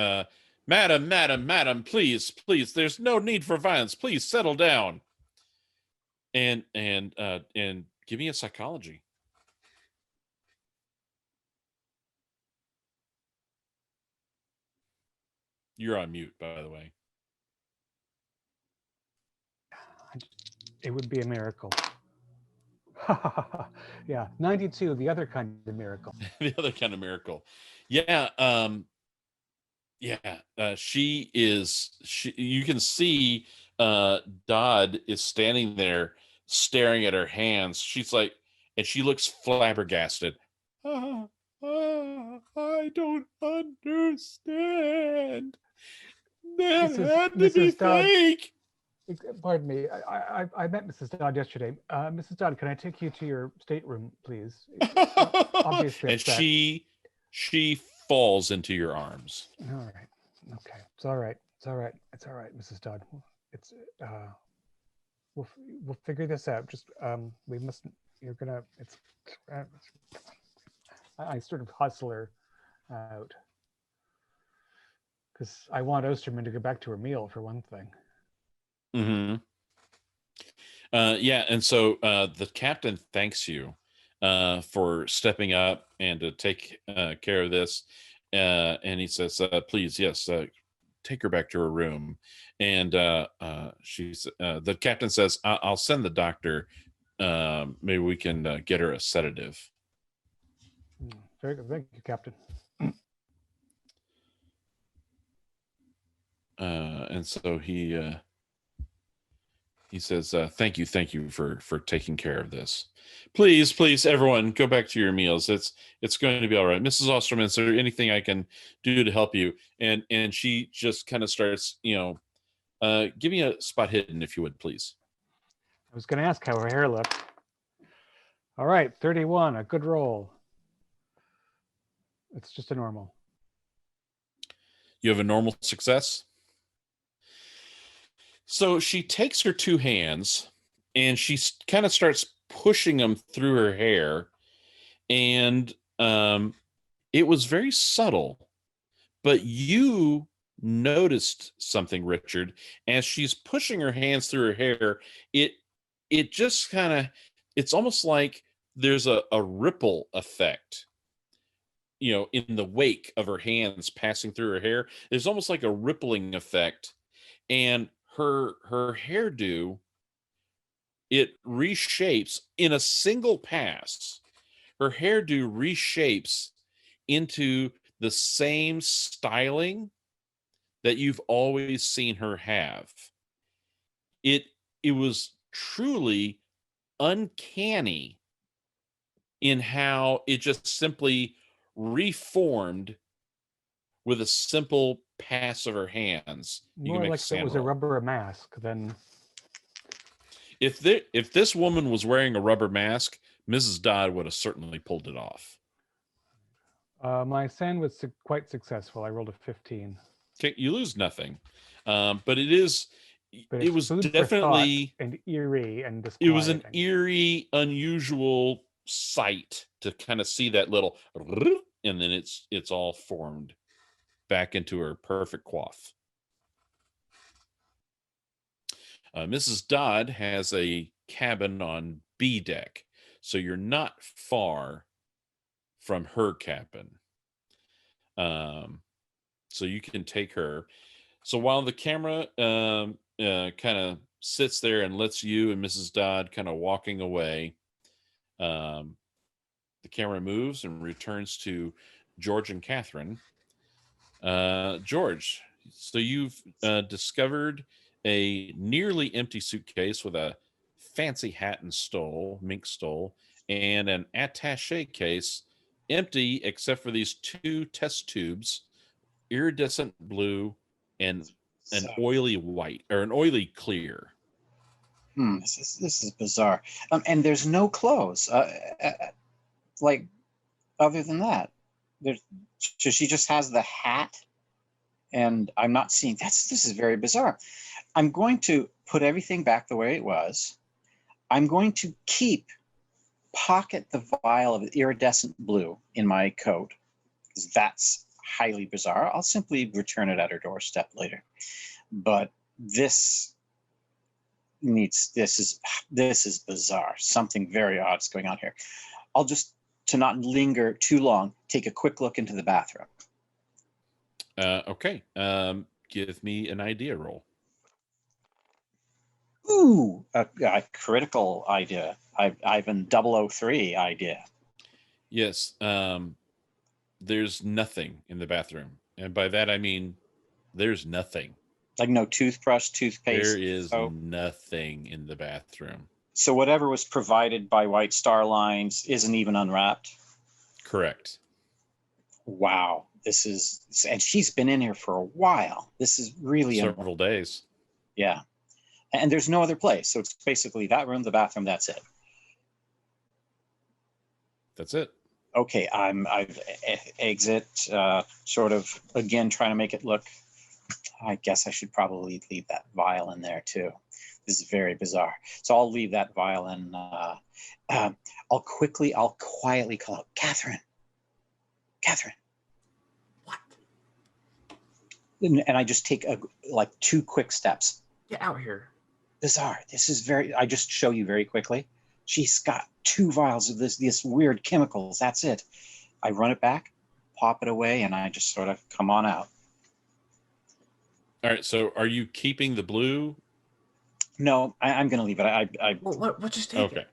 Madam, please, there's no need for violence. Please settle down. And give me a psychology. You're on mute, by the way. It would be a miracle. Yeah, 92, the other kind of miracle. The other kind of miracle. Yeah. You can see Dodd is standing there staring at her hands. She's like, and she looks flabbergasted. I don't understand. That had to be Mrs. Dodd. fake. Pardon me. I met Mrs. Dodd yesterday. Mrs. Dodd, can I take you to your stateroom, please? Obviously And upset. she falls into your arms. All right. Okay. It's all right. It's all right. It's all right, Mrs. Dodd. It's we'll figure this out. Just we mustn't. You're gonna. It's. I sort of hustle her out because I want Osterman to go back to her meal for one thing. Mm-hmm. Yeah, and so the captain thanks you for stepping up and to take care of this. And he says, please, yes, take her back to her room. And she's the captain says, I'll send the doctor. Maybe we can get her a sedative. Very good. Thank you, Captain. And so he says, thank you for taking care of this. Please, everyone, go back to your meals. It's going to be all right. Mrs. Osterman, is there anything I can do to help you? And she just kind of starts, give me a spot hidden, if you would, please. I was going to ask how her hair looked. All right, 31, a good roll. It's just a normal. You have a normal success? So she takes her two hands and she kind of starts pushing them through her hair. And it was very subtle. But you noticed something, Richard, as she's pushing her hands through her hair. It just kind of, it's almost like there's a ripple effect, in the wake of her hands passing through her hair. There's almost like a rippling effect. And her hairdo, it reshapes in a single pass. Her hairdo reshapes into the same styling that you've always seen her have. It was truly uncanny in how it just simply reformed with a simple pass of her hands. More like it was a rubber mask than. If this woman was wearing a rubber mask, Mrs. Dodd would have certainly pulled it off. My sand was quite successful. I rolled a 15. Okay, you lose nothing, but it is. But it was definitely and eerie and disquieting. It was an eerie, unusual sight to kind of see that little, and then it's all formed back into her perfect coif. Mrs. Dodd has a cabin on B deck, so you're not far from her cabin. So you can take her. So while the camera kind of sits there and lets you and Mrs. Dodd kind of walking away, the camera moves and returns to George and Catherine. George, so you've discovered a nearly empty suitcase with a fancy hat and mink stole, and an attaché case empty except for these two test tubes, iridescent blue and an oily white, or an oily clear. This is bizarre. And there's no clothes. Like, other than that, so she just has the hat, and I'm not seeing. This is very bizarre. I'm going to put everything back the way it was. I'm going to pocket the vial of iridescent blue in my coat, because that's highly bizarre. I'll simply return it at her doorstep later. But this is bizarre. Something very odd is going on here. I'll just, to not linger too long, take a quick look into the bathroom. Okay. Give me an idea roll. Ooh, a critical idea. Ivan 003 idea. Yes. There's nothing in the bathroom. And by that, I mean, there's nothing. Like no toothbrush, toothpaste. There is nothing in the bathroom. So whatever was provided by White Star Lines isn't even unwrapped? Correct. Wow. And she's been in here for a while. This is really several days. Yeah. And there's no other place. So it's basically that room, the bathroom, that's it. That's it. Okay, I've exit, sort of, again, trying to make it look, I guess I should probably leave that vial in there too. This is very bizarre. So I'll leave that vial in. I'll quietly call out, Catherine. What? And I just take like 2 quick steps. Get out here. Bizarre. I just show you very quickly. She's got 2 vials of this weird chemicals. That's it. I run it back, pop it away, and I just sort of come on out. All right. So are you keeping the blue? No, I'm going to leave it. What? Just take it.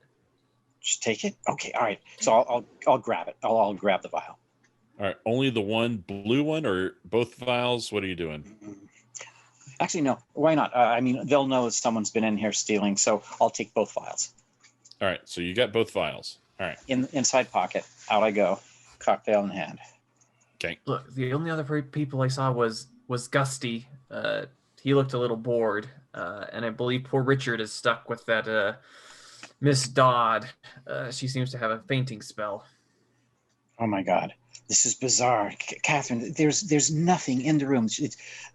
Just take it? Okay. All right. So I'll grab it. I'll grab the vial. All right. Only the one blue one or both vials? What are you doing? Actually, no. Why not? I mean, they'll know that someone's been in here stealing, so I'll take both vials. All right, so you got both vials. All right. Inside pocket. Out I go. Cocktail in hand. Okay. Look, the only other people I saw was Gusty. He looked a little bored, and I believe poor Richard is stuck with that Miss Dodd. She seems to have a fainting spell. Oh my God, this is bizarre, Catherine. There's nothing in the room.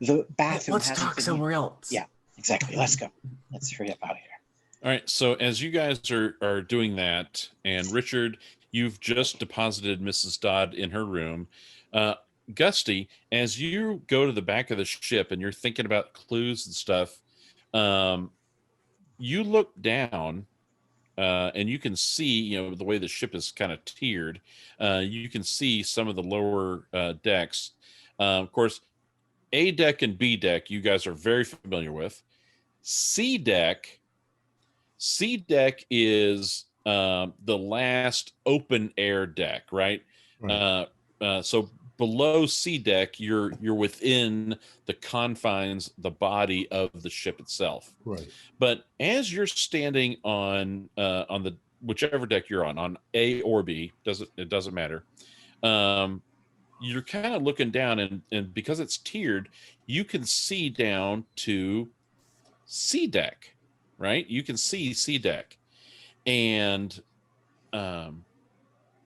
The bathroom. Let's talk somewhere else. Yeah, exactly. Let's go. Let's hurry up out of here. All right, so as you guys are doing that, and Richard, you've just deposited Mrs. Dodd in her room. Gusty, as you go to the back of the ship and you're thinking about clues and stuff, you look down and you can see, the way the ship is kind of tiered. You can see some of the lower decks. Of course, A deck and B deck, you guys are very familiar with. C deck is the last open air deck, right? So below C deck, you're within the confines, the body of the ship itself. Right. But as you're standing on the whichever deck you're on A or B, it doesn't matter. You're kind of looking down, and because it's tiered, you can see down to C deck. Right, you can see C deck, and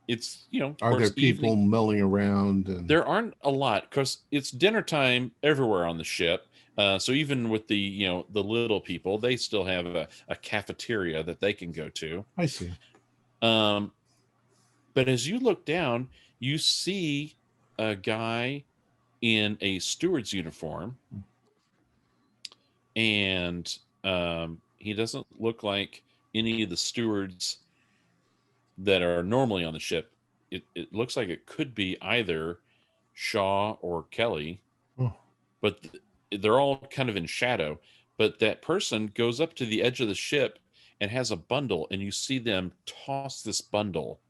it's Are there people milling around? And there aren't a lot because it's dinner time everywhere on the ship. So even with the the little people, they still have a cafeteria that they can go to. I see. But as you look down, you see a guy in a steward's uniform, and he doesn't look like any of the stewards that are normally on the ship. It looks like it could be either Shaw or Kelly, but they're all kind of in shadow. But that person goes up to the edge of the ship and has a bundle, and you see them toss this bundle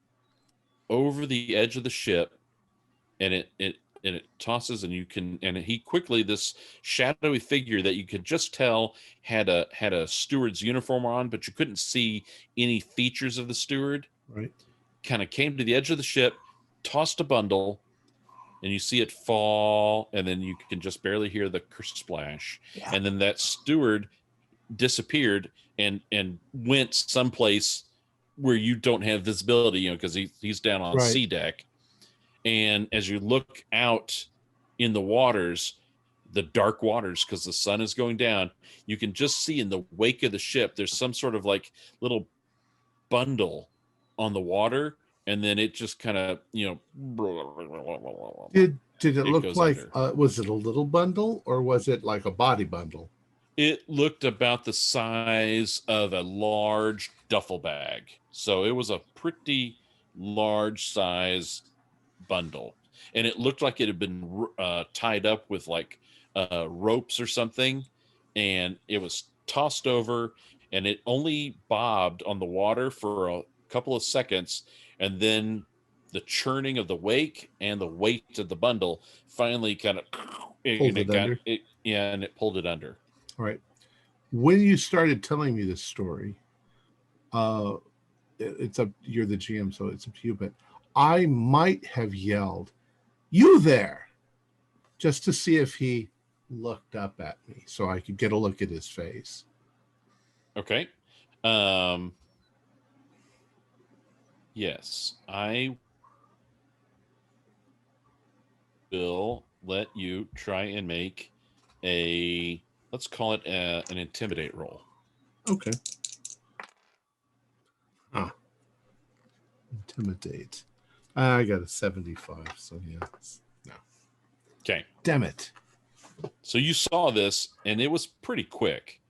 over the edge of the ship, and it tosses, and he quickly, this shadowy figure that you could just tell had a steward's uniform on, but you couldn't see any features of the steward. Right. Kind of came to the edge of the ship, tossed a bundle, and you see it fall, and then you can just barely hear the splash. Yeah. And then that steward disappeared and went someplace where you don't have visibility, because he's down on C deck. And as you look out in the waters, the dark waters, because the sun is going down, you can just see in the wake of the ship, there's some sort of like little bundle on the water, and then it just kind of, Did it look like, was it a little bundle or was it like a body bundle? It looked about the size of a large duffel bag. So it was a pretty large size bundle, and it looked like it had been tied up with like ropes or something, and it was tossed over, and it only bobbed on the water for a couple of seconds, and then the churning of the wake and the weight of the bundle finally kind of and it pulled it under. All right. When you started telling me this story, It's up. You're the GM, so it's up to you. But I might have yelled, "You there!" just to see if he looked up at me, so I could get a look at his face. Okay. Yes, I will let you try and make a, let's call it an intimidate roll. Okay. Intimidate. I got a 75, so yeah. No. Okay. Damn it. So you saw this, and it was pretty quick.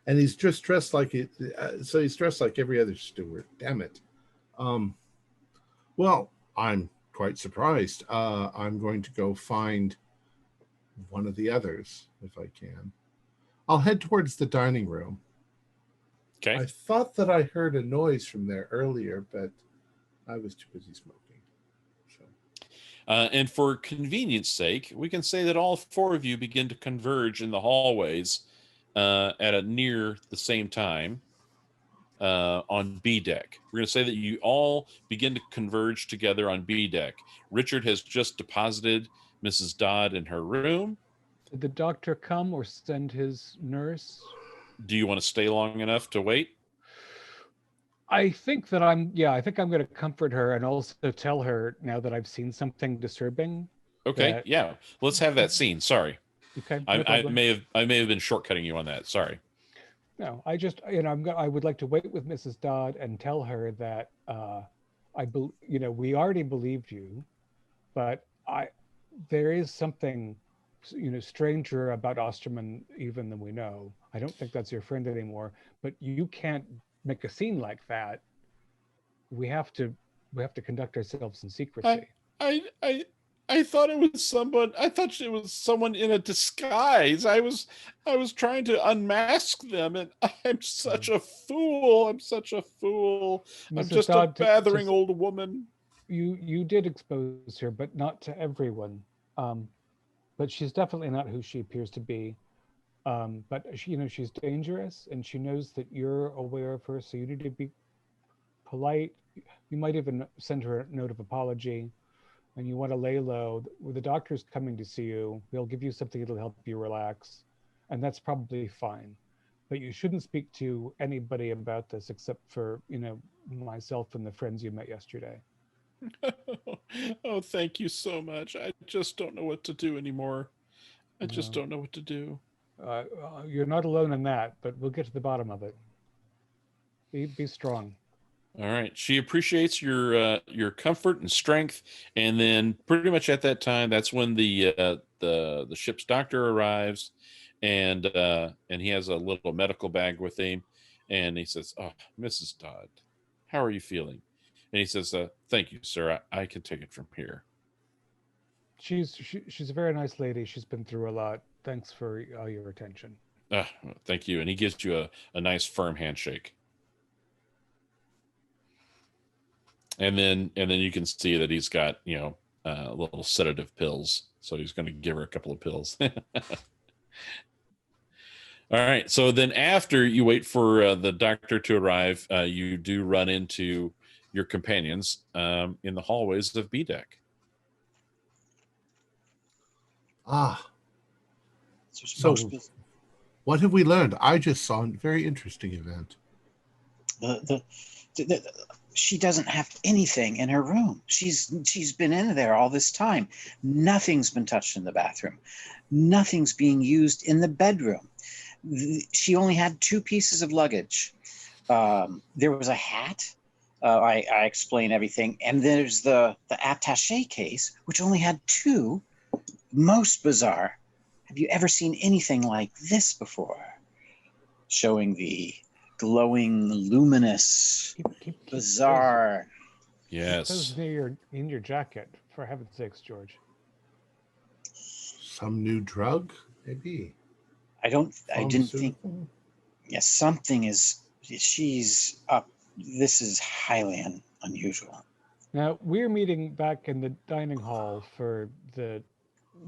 And he's just dressed like it. So he's dressed like every other steward. Damn it. Well, I'm quite surprised. I'm going to go find one of the others if I can. I'll head towards the dining room. Okay. I thought that I heard a noise from there earlier, but I was too busy smoking. So. And for convenience sake, we can say that all four of you begin to converge in the hallways at a near the same time on B deck. We're going to say that you all begin to converge together on B deck. Richard has just deposited Mrs. Dodd in her room. Did the doctor come or send his nurse? Do you want to stay long enough to wait? I think I'm going to comfort her and also tell her now that I've seen something disturbing. Okay, yeah. Let's have that scene. Sorry. Okay. I may have been shortcutting you on that. Sorry. No, I just, I would like to wait with Mrs. Dodd and tell her that we already believed you, but there is something, stranger about Osterman even than we know. I don't think that's your friend anymore, but you can't make a scene like that. We have to conduct ourselves in secrecy. I thought it was someone. I thought it was someone in a disguise. I was trying to unmask them, and I'm such a fool. I'm such a fool. Mrs. I'm just Dodd, a bathering old woman. You did expose her, but not to everyone. But she's definitely not who she appears to be. But she's dangerous, and she knows that you're aware of her. So you need to be polite. You might even send her a note of apology. And you want to lay low. The doctor's coming to see you. He'll give you something that'll help you relax. And that's probably fine. But you shouldn't speak to anybody about this except for, myself and the friends you met yesterday. Oh, thank you so much. I just don't know what to do anymore. I just don't know what to do. You're not alone in that, but we'll get to the bottom of it. Be strong. All right. She appreciates your comfort and strength, and then pretty much at that time, that's when the ship's doctor arrives, and he has a little medical bag with him, and he says, "Oh, Mrs. Dodd, how are you feeling?" And he says, "Thank you, sir. I can take it from here." She's a very nice lady. She's been through a lot. Thanks for all your attention. Thank you. And he gives you a nice firm handshake. And then you can see that he's got, little sedative pills. So he's going to give her a couple of pills. All right. So then after you wait for the doctor to arrive, you do run into your companions in the hallways of B deck. So what have we learned? I just saw a very interesting event. She doesn't have anything in her room. She's been in there all this time. Nothing's been touched in the bathroom. Nothing's being used in the bedroom. She only had 2 pieces of luggage. There was a hat. I explain everything. And there's the attaché case, which only had 2. Most bizarre. Have you ever seen anything like this before? Showing the glowing, luminous, bizarre. Yes. Those in your jacket, for heaven's sakes, George. Some new drug, maybe. I didn't think. Yes, something is. She's up. This is highly unusual. Now we're meeting back in the dining hall for the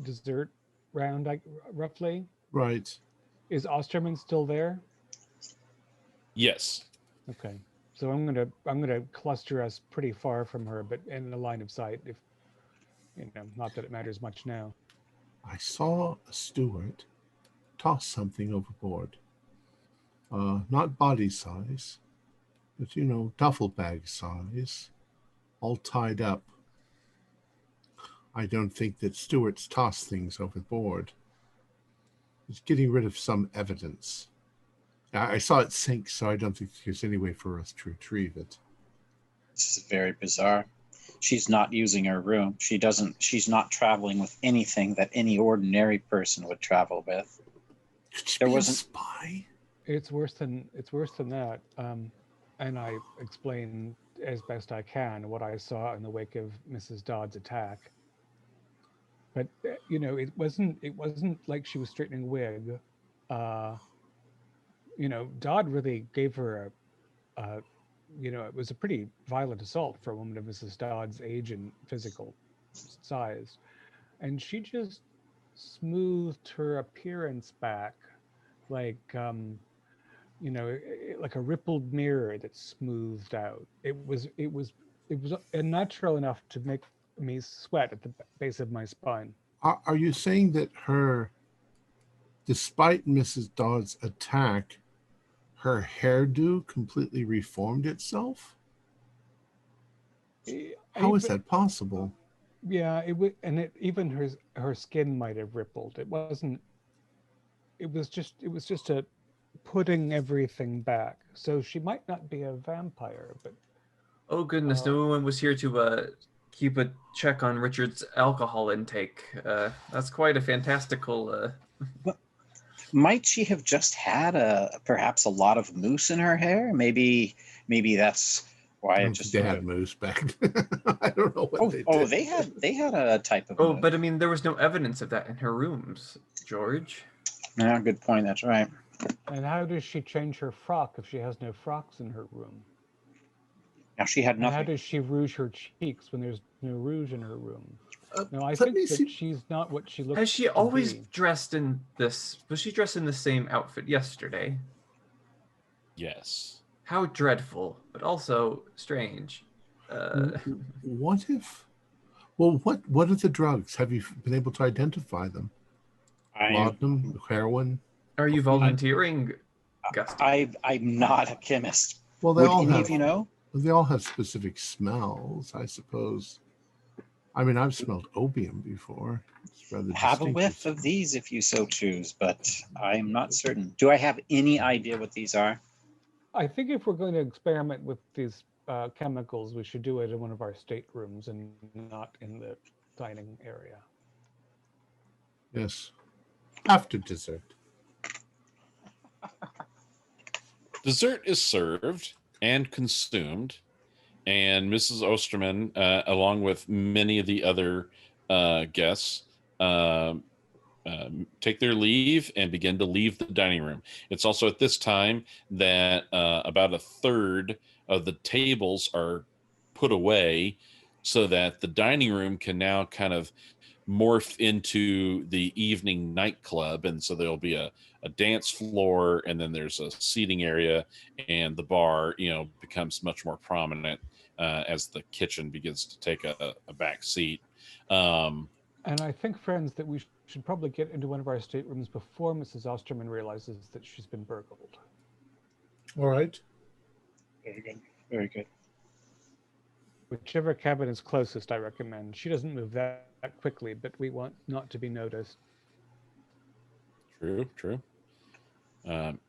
dessert round, roughly. Right. Is Osterman still there? Yes. Okay. So I'm gonna cluster us pretty far from her, but in the line of sight. If not that it matters much now. I saw a steward toss something overboard. Not body size, but duffel bag size, all tied up. I don't think that stewards toss things overboard. It's getting rid of some evidence. I saw it sink, so I don't think there's any way for us to retrieve it. This is very bizarre. She's not using her room. She's not traveling with anything that any ordinary person would travel with. Could she There be wasn't- a spy? It's worse than that. And I explain as best I can what I saw in the wake of Mrs. Dodd's attack. But it wasn't like she was straightening a wig. Dodd really gave her it was a pretty violent assault for a woman of Mrs. Dodd's age and physical size. And she just smoothed her appearance back like, like a rippled mirror that's smoothed out. It was unnatural enough to make me sweat at the base of my spine. Are you saying that despite Mrs. Dodd's attack, her hairdo completely reformed itself? How is that possible? Yeah, even her skin might have rippled. It wasn't. It was just a putting everything back. So she might not be a vampire, but Oh goodness, no one was here to keep a check on Richard's alcohol intake. That's quite a fantastical. Might she have just had perhaps a lot of mousse in her hair? Maybe that's why it just. They had mousse back then. I don't know what they did. Oh, they had a type of. Oh, mousse. but I mean, there was no evidence of that in her rooms, George. Yeah, good point. That's right. And how does she change her frock if she has no frocks in her room? Now she had And how nothing. does she rouge her cheeks when there's no rouge in her room? No, I let think me that see- she's not what she looks. Has she to always be. dressed in this? Was she dressed in the same outfit yesterday? Yes. How dreadful, but also strange. What if? Well, what are the drugs? Have you been able to identify them? Laudanum, heroin. Are you volunteering, Gusty? I'm not a chemist. Well, they Would all any have. of you know? They all have specific smells, I suppose. I mean, I've smelled opium before. It's rather Have a distinctive. whiff of these if you so choose, but I'm not certain. Do I have any idea what these are? I think if we're going to experiment with these chemicals, we should do it in one of our staterooms and not in the dining area. Yes. After dessert. Dessert is served and consumed, and Mrs. Osterman, along with many of the other guests, take their leave and begin to leave the dining room. It's also at this time that about a third of the tables are put away so that the dining room can now kind of morph into the evening nightclub. And so there'll be a dance floor, and then there's a seating area, and the bar, becomes much more prominent as the kitchen begins to take a back seat. And I think, friends, that we should probably get into one of our staterooms before Mrs. Osterman realizes that she's been burgled. All right. Very good. Very good. Whichever cabin is closest, I recommend. She doesn't move that quickly, but we want not to be noticed. True.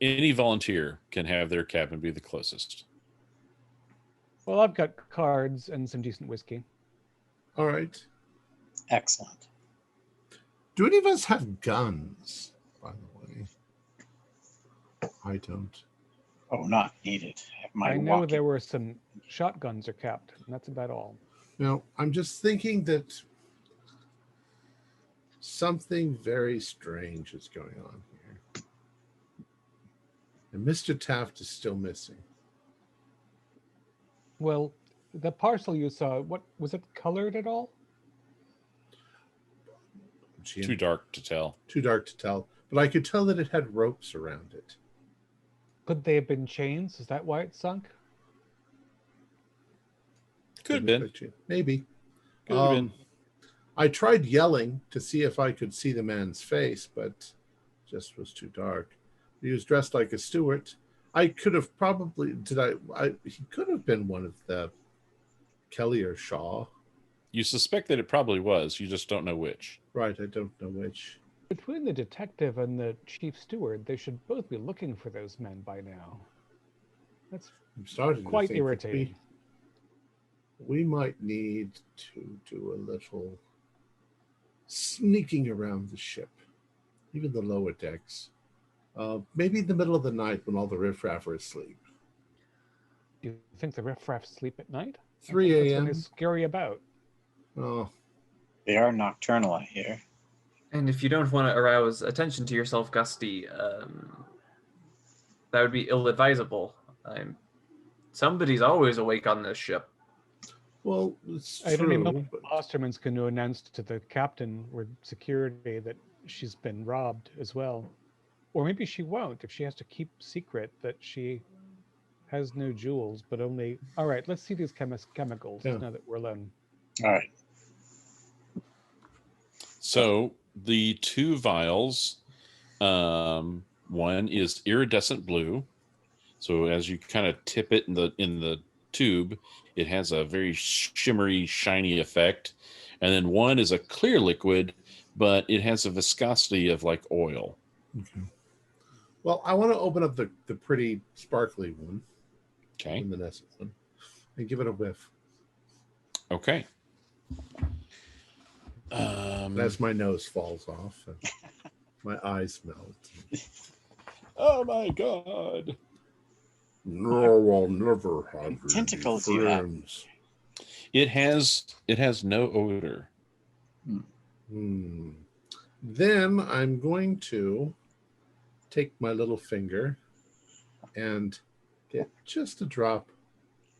Any volunteer can have their cabin be the closest. Well, I've got cards and some decent whiskey. All right. Excellent. Do any of us have guns, by the way? I don't. Oh, not needed. I know there were some shotguns are kept, and that's about all. No, I'm just thinking that something very strange is going on here. And Mr. Taft is still missing. Well, the parcel you saw, what was it colored at all? Too dark to tell. Too dark to tell. But I could tell that it had ropes around it. Could they have been chains? Is that why it sunk? Could have been. Maybe. Could have been. I tried yelling to see if I could see the man's face, but just was too dark. He was dressed like a steward. I could have probably he could have been one of the Kelly or Shaw. You suspect that it probably was. You just don't know which. Right, I don't know which. Between the detective and the chief steward, they should both be looking for those men by now. That's I'm starting to quite think irritating. We might need to do a little sneaking around the ship, even the lower decks. Maybe in the middle of the night when all the riffraff are asleep. Do you think the riffraff sleep at night? 3 That's when a.m. they're scary about. Oh, They are nocturnal, I hear. And if you don't want to arouse attention to yourself, Gusty, that would be ill-advisable. Somebody's always awake on this ship. well, it's At any true. moment, But Osterman's going to announce to the captain or security that she's been robbed as well. Or maybe she won't if she has to keep secret that she has no jewels, but only... All right, let's see these chemicals Yeah. now that we're alone. All right. So the 2 vials, one is iridescent blue. So as you kind of tip it in the tube, it has a very shimmery, shiny effect. And then one is a clear liquid, but it has a viscosity of like oil. okay. Well, I want to open up the pretty sparkly one, Okay. luminescent one, and give it a whiff. Okay. As my nose falls off and my eyes melt. Oh my God. No, I'll never have any Tentacles you have. friends. It has no odor. Then I'm going to take my little finger and get just a drop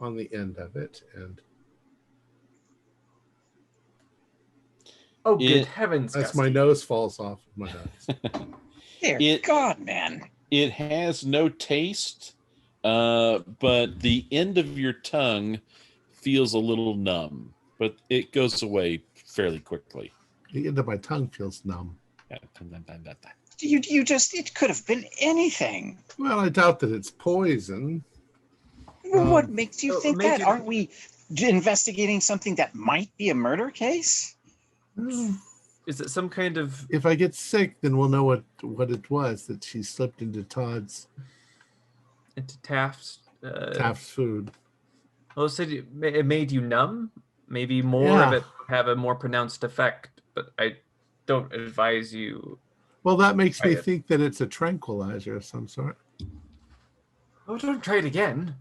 on the end of it, and Oh, good heavens, as Gusty. my nose falls off of my nose. Dear God, man. It has no taste, but the end of your tongue feels a little numb, but it goes away fairly quickly. The end of my tongue feels numb. You just, it could have been anything. Well, I doubt that it's poison. What makes you think maybe- that? Aren't we investigating something that might be a murder case? Is it some kind of... If I get sick, then we'll know what it was that she slipped into Todd's into Taft's... Taft's food. Well, it said it made you numb. Maybe more of Yeah. it have a more pronounced effect, but I don't advise you... Well, that makes me Try it. think that it's a tranquilizer of some sort. Oh, don't try it again.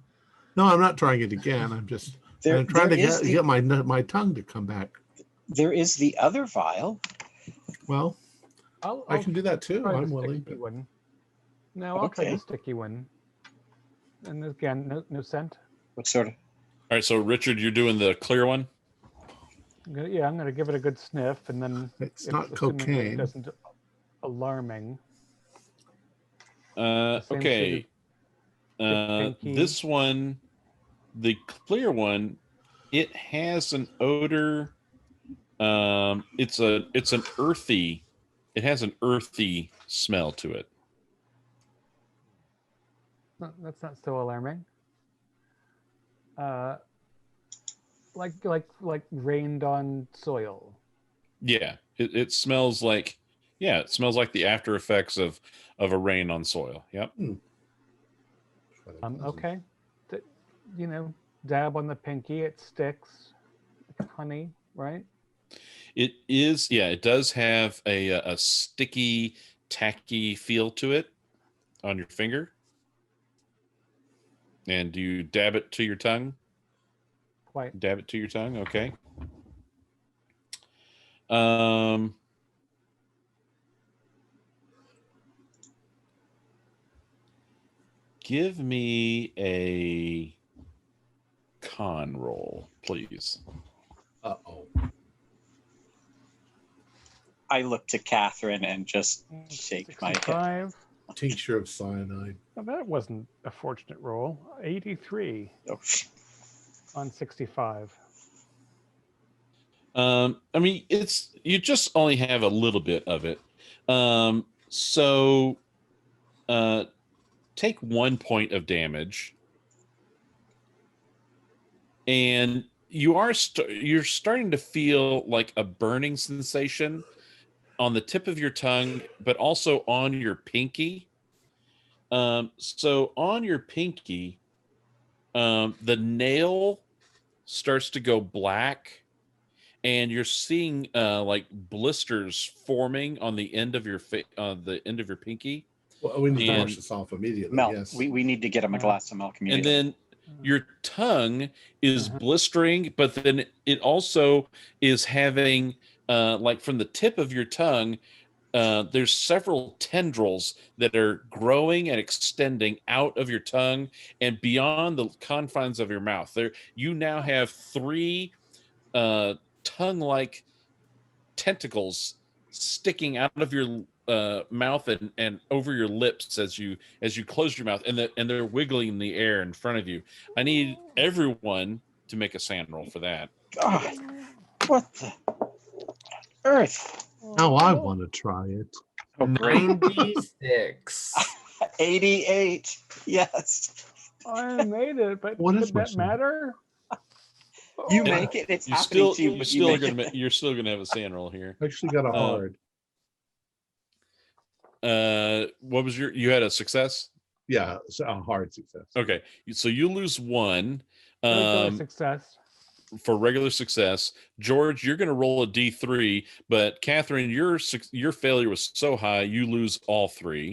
No, I'm not trying it again. I'm just I'm trying to get my tongue to come back. There is the other vial. Well, I can do that too. try the I'm willing. sticky But one. No, I'll try Okay. the sticky one. And again, no scent. What sort of? All right, so Richard, you're doing the clear one? I'm going to give it a good sniff, and then it's if- not assuming that cocaine. It doesn't alarming. Same Okay. thing as pinky. This one, the clear one, it has an odor. It's an earthy. It has an earthy smell to it. That's not so alarming. Like rained on soil. Yeah, it smells like. Yeah, it smells like the after effects of a rain on soil. Yep. Okay. Dab on the pinky, it sticks. Like honey, right? It is. Yeah, it does have a sticky, tacky feel to it on your finger. And do you dab it to your tongue? Quite. Dab it to your tongue. Okay. Give me a con roll, please. Uh-oh. I look to Catherine and just shake my head. 65. Tincture of cyanide. Well, that wasn't a fortunate roll. 83 Oh, on 65. I mean, you just only have a little bit of it. So take 1 point of damage, and you're starting to feel like a burning sensation on the tip of your tongue, but also on your pinky. So on your pinky, the nail starts to go black, and you're seeing like blisters forming on the end of your the end of your pinky. Well, we need to wash this off immediately. Mel, yes. we need to get him a glass of milk immediately. And then your tongue is blistering, but then it also is having like from the tip of your tongue, there's several tendrils that are growing and extending out of your tongue and beyond the confines of your mouth. There, you now have 3 tongue-like tentacles sticking out of your mouth and over your lips as you close your mouth, and they're wiggling in the air in front of you. I need everyone to make a sand roll for that. God, what the earth? Now I want to try it. Oh, 96. 88. Yes. I made it, but What did is my that sand? matter? You make it. It's happening to you. But You're still gonna have a sand roll here. I actually got a hard. What was you had a success? Yeah, so a hard success. Okay, so you lose 1 Success. for regular success. George, you're going to roll a D3, but Catherine, your failure was so high, you lose all 3.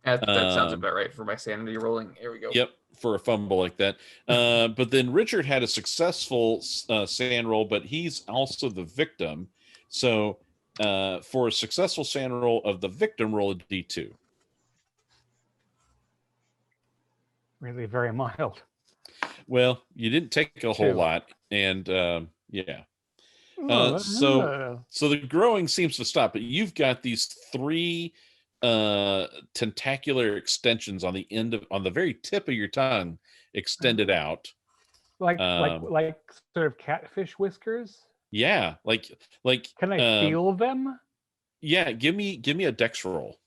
That sounds about right for my sanity rolling. Here we go. Yep, for a fumble like that. But then Richard had a successful sand roll, but he's also the victim. So for a successful sand roll of the victim, roll a D2. Really very mild. Well, you didn't take a whole 2. lot, and yeah. Oh, So the growing seems to stop, but you've got these 3 tentacular extensions on the very tip of your tongue extended out. like sort of catfish whiskers. Yeah, like Can I feel them? Yeah, give me a dex roll.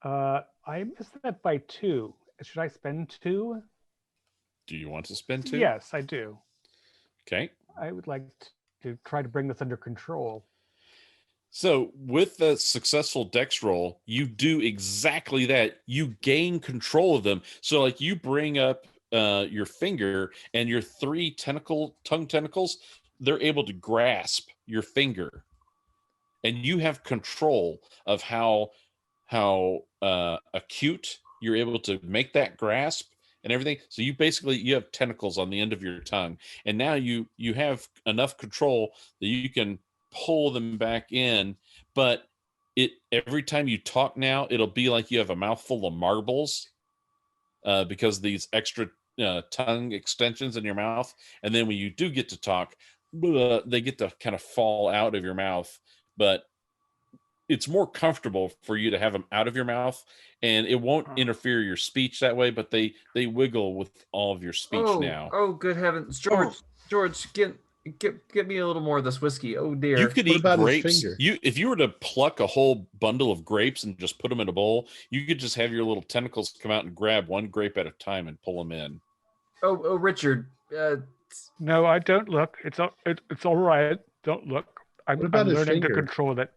I missed that by 2. Should I spend 2? Do you want to spend 2? Yes, I do. Okay. I would like to try to bring this under control. So with the successful dex roll, you do exactly that. You gain control of them. So like you bring up your finger, and your 3 tongue tentacles, they're able to grasp your finger, and you have control of how acute you're able to make that grasp and everything. So you have tentacles on the end of your tongue, and now you have enough control that you can pull them back in. But every time you talk now, it'll be like you have a mouthful of marbles because these extra tongue extensions in your mouth. And then when you do get to talk, they get to kind of fall out of your mouth, but it's more comfortable for you to have them out of your mouth, and it won't interfere your speech that way, but they wiggle with all of your speech now. Oh, good heavens. George, get me a little more of this whiskey. Oh dear. You could What eat about his grapes. finger? If you were to pluck a whole bundle of grapes and just put them in a bowl, you could just have your little tentacles come out and grab 1 grape at a time and pull them in. Oh, Richard. No, I don't look. It's all right. Don't look. I'm What about his learning to finger? control it.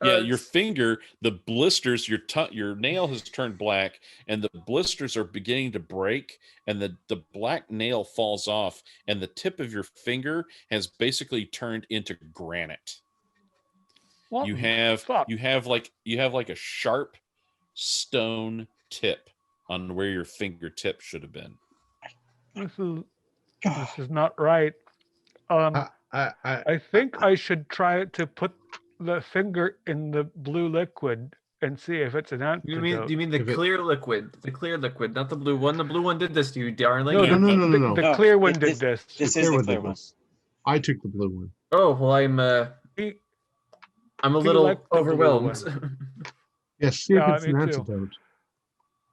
Yeah, your finger, the blisters, your nail has turned black, and the blisters are beginning to break, and the black nail falls off, and the tip of your finger has basically turned into granite. What You the have fuck? you have like a sharp stone tip on where your fingertip should have been. This is not right. I think I should try to put the finger in the blue liquid and see if it's an antidote. You mean the clear liquid? The clear liquid, not the blue one. The blue one did this to you, darling. No. The clear one did this. This is the clear one. I took the blue one. Oh well, I'm a little like the blue overwhelmed. one. Yes, see if Yeah, it's an me too. antidote.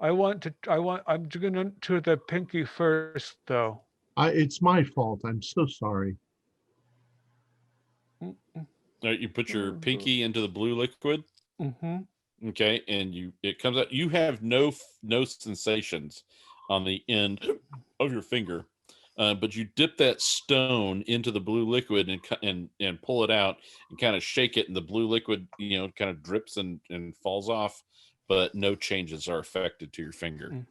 I'm going to the pinky first, though. It's my fault. I'm so sorry. You put your pinky into the blue liquid. Mm-hmm. Okay, and it comes out. You have no sensations on the end of your finger, but you dip that stone into the blue liquid and pull it out and kind of shake it, and the blue liquid, kind of drips and falls off, but no changes are affected to your finger.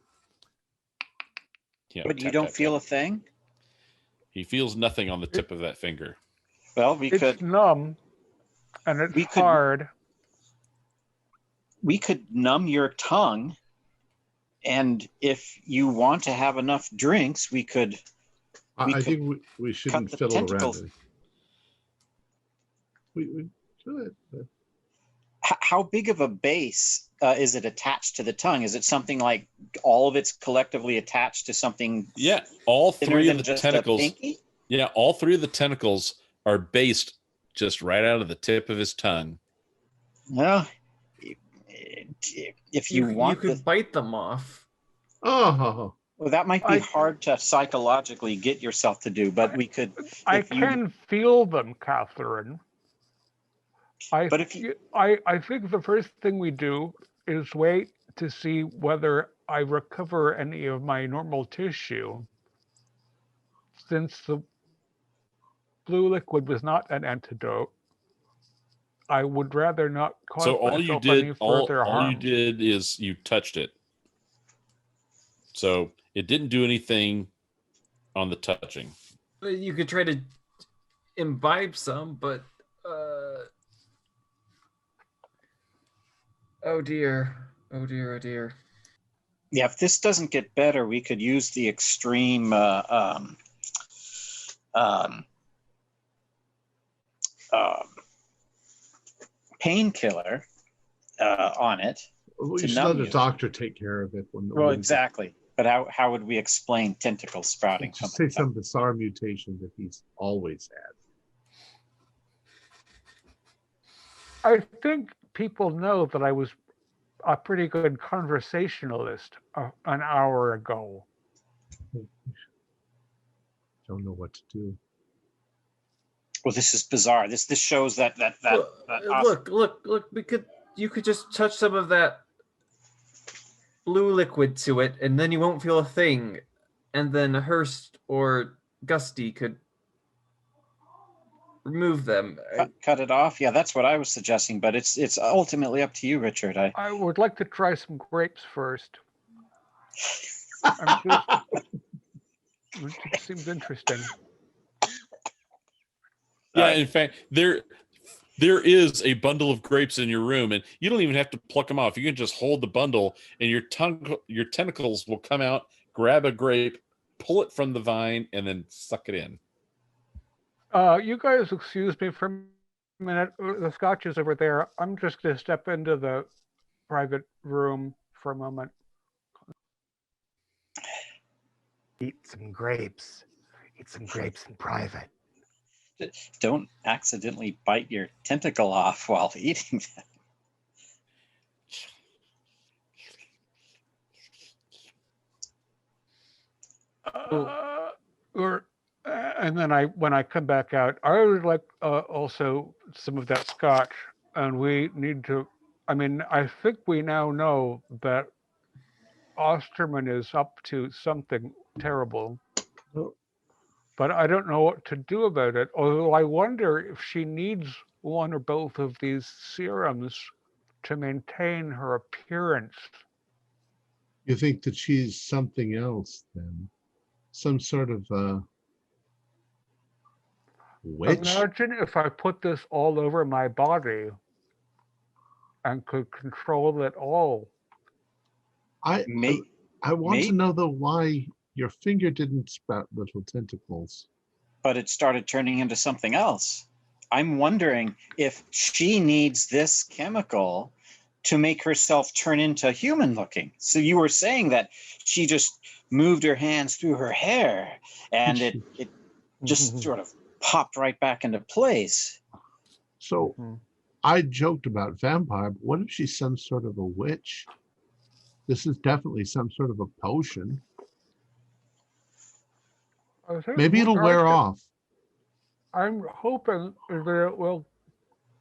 But you don't feel a thing? He feels nothing on the tip of that finger. Well, it's numb, and it's hard. We could numb your tongue, and if you want to have enough drinks, we could. I think we shouldn't fiddle around it. We should. How big of a base is it attached to the tongue? Is it something like all of it's collectively attached to something? Yeah, all three of the tentacles. Yeah, all three of the tentacles are based just right out of the tip of his tongue. Well, if you want, you could bite them off. Oh, well, that might be hard to psychologically get yourself to do, but we could. I can feel them, Catherine. I think the first thing we do is wait to see whether I recover any of my normal tissue, since the blue liquid was not an antidote. I would rather not cause myself any further harm. All you did is you touched it. So it didn't do anything on the touching. You could try to imbibe some, but oh dear. Yeah, if this doesn't get better, we could use the extreme painkiller on it. We should let the doctor take care of it. Exactly. But how would we explain tentacle sprouting? Just say some bizarre mutation that he's always had. I think people know that I was a pretty good conversationalist an hour ago. Don't know what to do. Well, this is bizarre. This shows that look. You could just touch some of that blue liquid to it, and then you won't feel a thing. And then Hurst or Gusty could remove them. Cut it off. Yeah, that's what I was suggesting. But it's ultimately up to you, Richard. I would like to try some grapes first. It seems interesting. Yeah, in fact, there is a bundle of grapes in your room, and you don't even have to pluck them off. You can just hold the bundle, and your tentacles will come out, grab a grape, pull it from the vine, and then suck it in. You guys excuse me for a minute. The scotch is over there. I'm just going to step into the private room for a moment. Eat some grapes. Eat some grapes in private. Don't accidentally bite your tentacle off while eating them. And then when I come back out, I would like also some of that scotch. And we need to, I think we now know that Osterman is up to something terrible. But I don't know what to do about it. Although I wonder if she needs one or both of these serums to maintain her appearance. You think that she's something else then? Some sort of witch? Imagine if I put this all over my body and could control it all. I want to know though why your finger didn't sprout little tentacles. But it started turning into something else. I'm wondering if she needs this chemical to make herself turn into human looking. So you were saying that she just moved her hands through her hair and it just sort of popped right back into place. So I joked about vampire, but what if she's some sort of a witch? This is definitely some sort of a potion. I think Maybe it'll wear off. I'm hoping that it will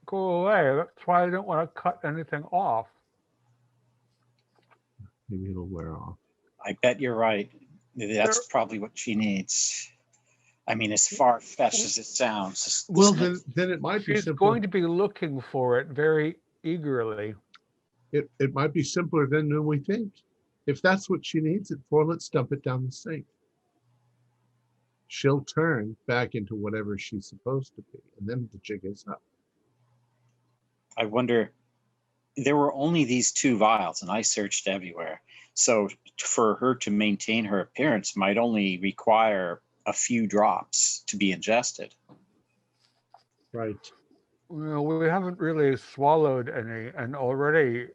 go away. That's why I don't want to cut anything off. Maybe it'll wear off. I bet you're right. That's probably what she needs. I mean, as far-fetched as it sounds. Well, then it might be She's simpler. going to be looking for it very eagerly. It might be simpler than we think. If that's what she needs it for, let's dump it down the sink. She'll turn back into whatever she's supposed to be, and then the jig is up. I wonder, there were only these 2 vials, and I searched everywhere. So for her to maintain her appearance might only require a few drops to be ingested. Right. Well, we haven't really swallowed any, and already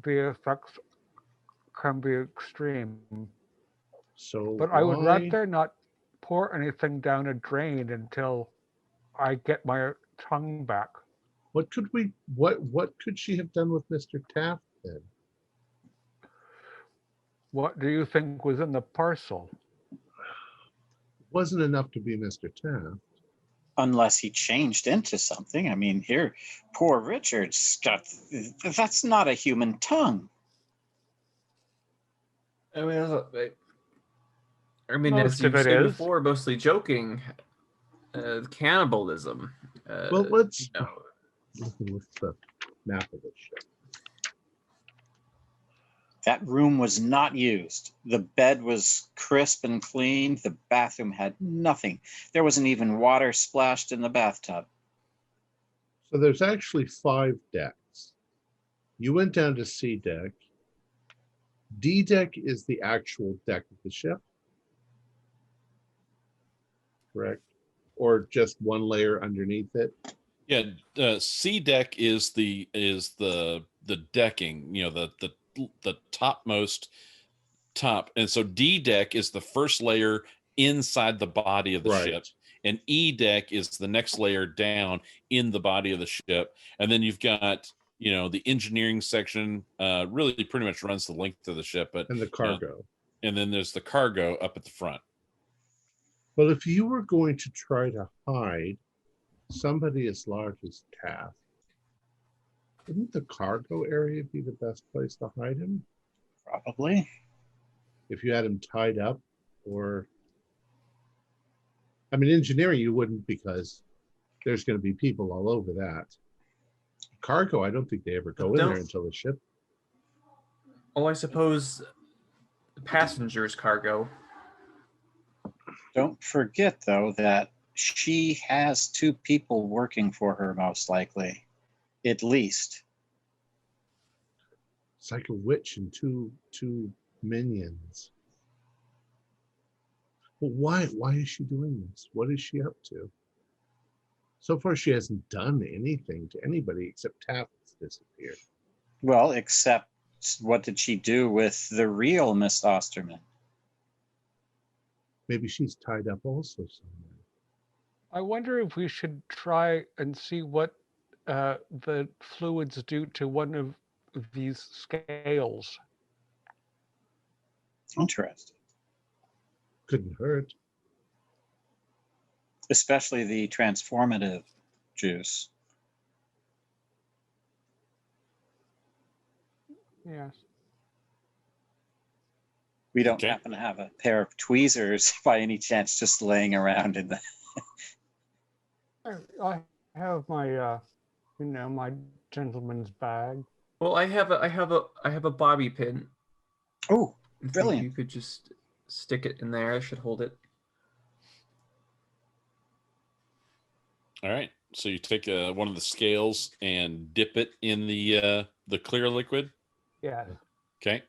the effects can be extreme. So, but I would rather not pour anything down a drain until I get my tongue back. What could she have done with Mr. Taft then? What do you think was in the parcel? Wasn't enough to be Mr. Taft. Unless he changed into something. I mean, here, poor Richard's got, that's not a human tongue. I mean, Most as you of it said is. before, mostly joking, cannibalism. Well, let's you know, looking with the map of the ship. That room was not used. The bed was crisp and clean. The bathroom had nothing. There wasn't even water splashed in the bathtub. So there's actually 5 decks. You went down to C deck. D deck is the actual deck of the ship. Correct? Or just one layer underneath it? Yeah, C deck is the decking, the topmost top, and so D deck is the first layer inside the body of the ship, and E deck is the next layer down in the body of the ship, and then you've got the engineering section really pretty much runs the length of the ship, but and the cargo, and then there's the cargo up at the front. Well, if you were going to try to hide somebody as large as Taft, wouldn't the cargo area be the best place to hide him? Probably. If you had him tied up, or I mean, engineering you wouldn't, because there's going to be people all over that. Cargo, I don't think they ever go in there until the ship. Oh, I suppose the passengers' cargo. Don't forget, though, that she has 2 people working for her, most likely. At least. It's like a witch and two minions. Well, why is she doing this? What is she up to? So far, she hasn't done anything to anybody except Taft has disappeared. Well, except what did she do with the real Miss Osterman? Maybe she's tied up also somewhere. I wonder if we should try and see what the fluids do to one of these scales. Interesting. Couldn't hurt. Especially the transformative juice. Yes. We don't happen to have a pair of tweezers by any chance just laying around in the... I have my my gentleman's bag. Well, I have a bobby pin. Oh, I think brilliant. you could just stick it in there. I should hold it. All right. So you take one of the scales and dip it in the clear liquid. Yeah. Okay.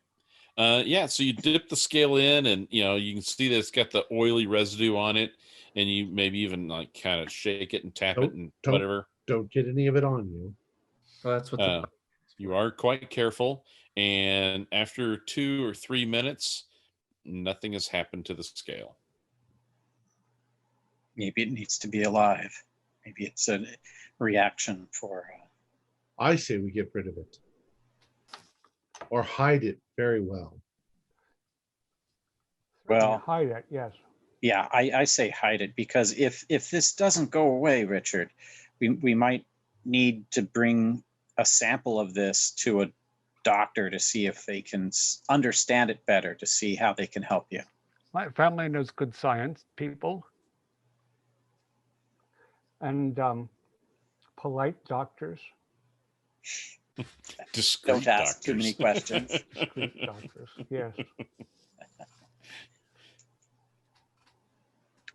Yeah. So you dip the scale in, and you can see that it's got the oily residue on it, and you maybe even like kind of shake it and tap it and whatever. Don't get any of it on you. Well, that's what you are quite careful, and after 2 or 3 minutes, nothing has happened to the scale. Maybe it needs to be alive. Maybe it's a reaction for... I say we get rid of it. or hide it very well. Well, Hide it, yes. yeah, I say hide it, because if this doesn't go away, Richard, we might need to bring a sample of this to a doctor to see if they can understand it better, to see how they can help you. My family knows good science people and polite doctors. Discreet Don't ask doctors. too many questions. Discreet doctors, yes.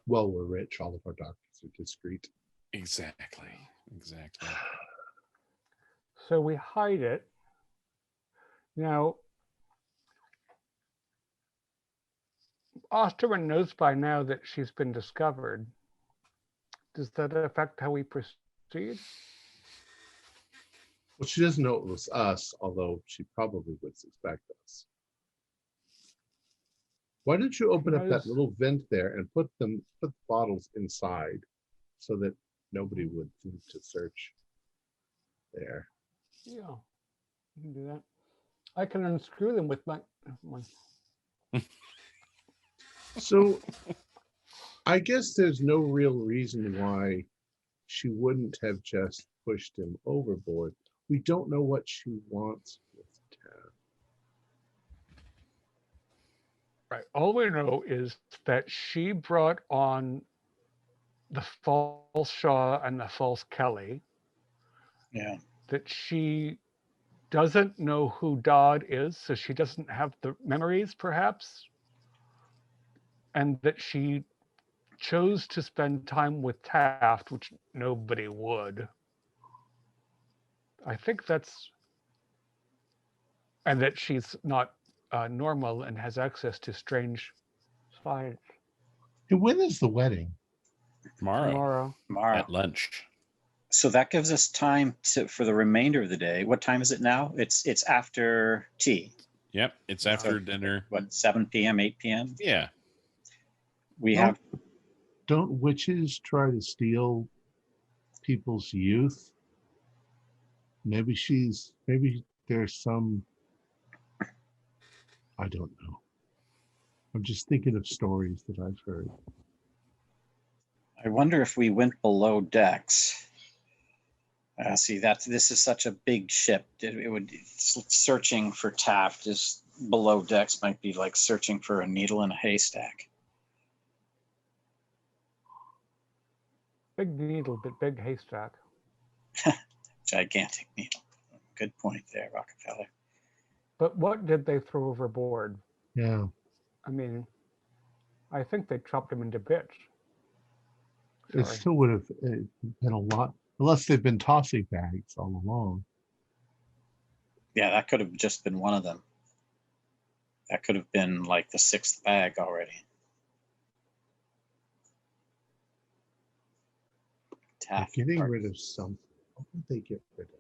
Well, we're rich. All of our doctors are discreet. Exactly. So we hide it. Now, Osterman knows by now that she's been discovered. Does that affect how we proceed? Well, she doesn't know it was us, although she probably would suspect us. Why don't you open up that little vent there and put the bottles inside so that nobody would think to search there? Yeah, you can do that. I can unscrew them with my So I guess there's no real reason why she wouldn't have just pushed him overboard. We don't know what she wants with Taff. Right. All we know is that she brought on the false Shaw and the false Kelly. Yeah. That she doesn't know who Dodd is, so she doesn't have the memories, perhaps. And that she chose to spend time with Taft, which nobody would. I think that's. And that she's not normal and has access to strange science. And when is the wedding? Tomorrow. At lunch. So that gives us time for the remainder of the day. What time is it now? It's after tea. Yep, it's after dinner. What, 7 p.m., 8 p.m.? Yeah. Don't witches try to steal people's youth? Maybe there's some, I don't know. I'm just thinking of stories that I've heard. I wonder if we went below decks. See, this is such a big ship. Searching for Taft is below decks might be like searching for a needle in a haystack. Big needle, but big haystack. Gigantic needle. Good point there, Rockefeller. But what did they throw overboard? Yeah. I mean, I think they chopped him into bits. It still would have been a lot, unless they've been tossing bags all along. Yeah, that could have just been one of them. That could have been like the 6th bag already. Taft Getting rid of something. What would they get rid of?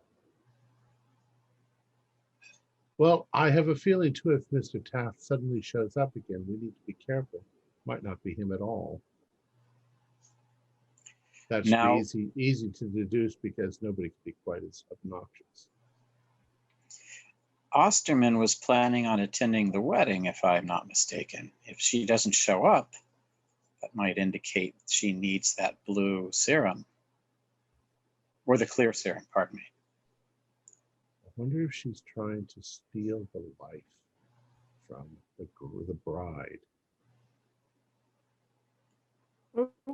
Well, I have a feeling too, if Mr. Taft suddenly shows up again, we need to be careful. Might not be him at all. That's easy to deduce because nobody can be quite as obnoxious. Osterman was planning on attending the wedding, if I'm not mistaken. If she doesn't show up, that might indicate she needs that blue serum. Or the clear serum, pardon me. I wonder if she's trying to steal the life from the bride.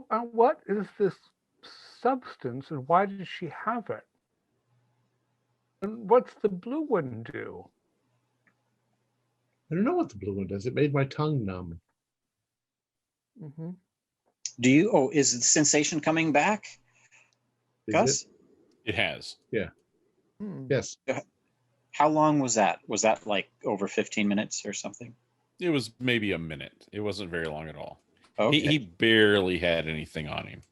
What is this substance and why did she have it? And what's the blue one do? I don't know what the blue one does. It made my tongue numb. Mm-hmm. Is the sensation coming back? Gus? It has. Yeah. Yes. How long was that? Was that like over 15 minutes or something? It was maybe a minute. It wasn't very long at all. Okay. He barely had anything on him.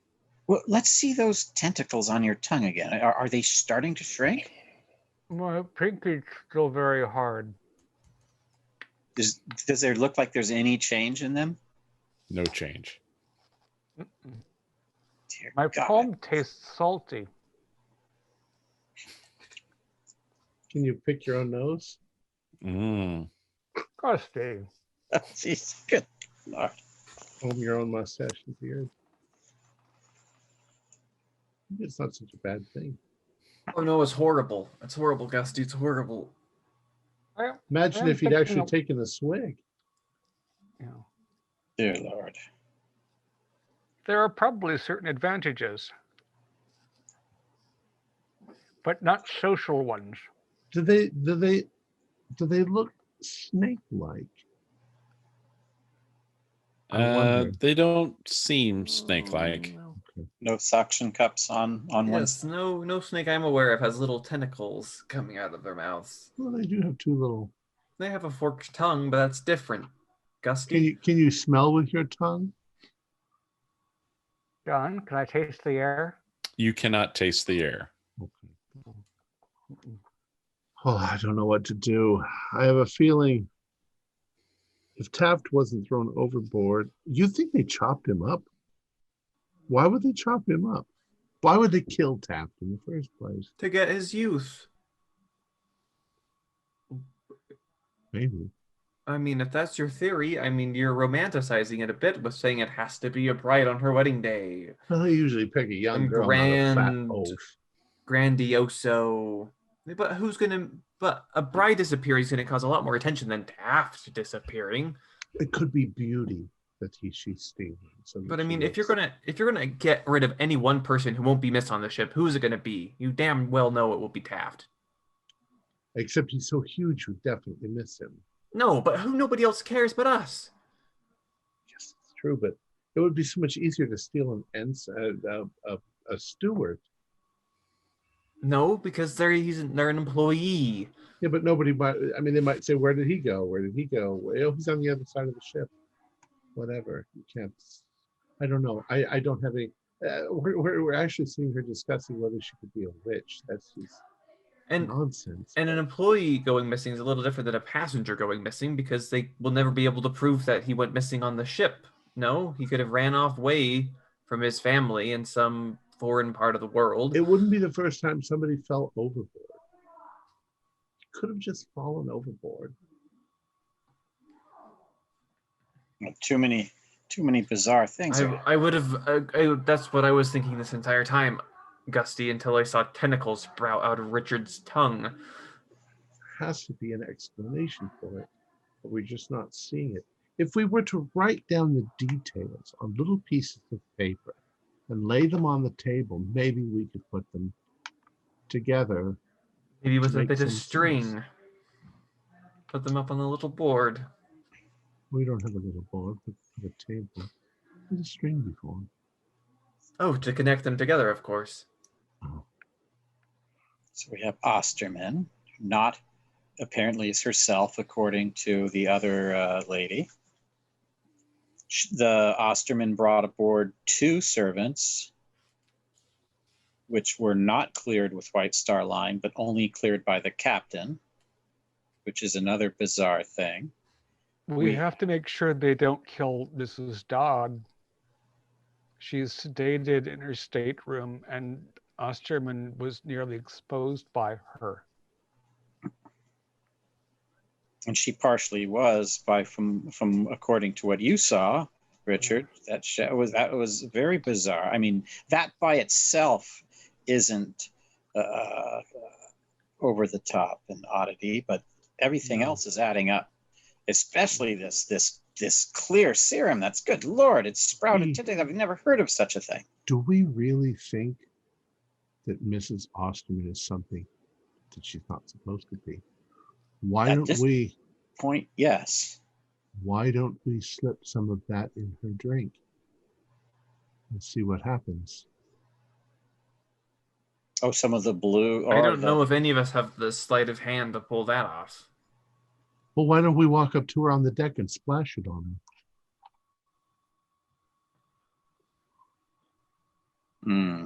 Well, let's see those tentacles on your tongue again. Are they starting to shrink? My pinky's still very hard. Does there look like there's any change in them? No change. Dear My God. palm tastes salty. Can you pick your own nose? Mm. Gusty. Jeez, good Lord. Comb your own mustache and beard. It's not such a bad thing. Oh no, it's horrible. It's horrible, Gusty. It's horrible. Imagine I'm if he'd thinking actually of- taken a swig. You know, Dear Lord. there are probably certain advantages, but not social ones. Do they look snake-like? I wonder. They don't seem snake-like. No suction cups on one Yes, side. no snake I'm aware of has little tentacles coming out of their mouths. Well, they do have two little. They have a forked tongue, but that's different. Gusty? Can you smell with your tongue? John, can I taste the air? You cannot taste the air. Oh, I don't know what to do. I have a feeling if Taft wasn't thrown overboard, you think they chopped him up? Why would they chop him up? Why would they kill Taft in the first place? To get his youth. Maybe. I mean, if that's your theory, I mean, you're romanticizing it a bit with saying it has to be a bride on her wedding day. Well, they usually pick a young And girl, not a fat grand- oaf. Grandioso. But a bride disappearing is going to cause a lot more attention than Taft disappearing. It could be beauty that she's stealing. So But I mean, if you're gonna get rid of any one person who won't be missed on the ship, who is it gonna be? You damn well know it will be Taft. Except he's so huge, we definitely miss him. No, but nobody else cares but us. Yes, it's true, but it would be so much easier to steal a steward. No, because they're an employee. Yeah, but nobody might. I mean, they might say, "Where did he go? Where did he go? Well, he's on the other side of the ship." Whatever. You can't. I don't know. I don't have any. We're actually seeing her discussing whether she could be a witch. That's just nonsense. And an employee going missing is a little different than a passenger going missing because they will never be able to prove that he went missing on the ship. No, he could have ran off away from his family in some foreign part of the world. It wouldn't be the first time somebody fell overboard. Could have just fallen overboard. Too many bizarre things. I would have. That's what I was thinking this entire time, Gusty, until I saw tentacles sprout out of Richard's tongue. There has to be an explanation for it, but we're just not seeing it. If we were to write down the details on little pieces of paper and lay them on the table, maybe we could put them together. Maybe with to a make bit of some string. sense. Put them up on the little board. We don't have a little board, but a table. There's a string before. Oh, to connect them together, of course. So we have Osterman, not apparently is herself, according to the other lady. The Osterman brought aboard 2 servants, which were not cleared with White Star Line, but only cleared by the captain, which is another bizarre thing. We have to make sure they don't kill Mrs. Dodd. She's sedated in her stateroom, and Osterman was nearly exposed by her. And she partially was from according to what you saw, Richard. That was very bizarre. I mean, that by itself isn't over the top and oddity, but everything else is adding up. Especially this clear serum. That's good Lord. It's sprouted today. I've never heard of such a thing. Do we really think that Mrs. Osterman is something that she's not supposed to be? Why At don't this we? Point, yes. Why don't we slip some of that in her drink and see what happens? Oh, some of the blue. I don't know if any of us have the sleight of hand to pull that off. Well, why don't we walk up to her on the deck and splash it on her?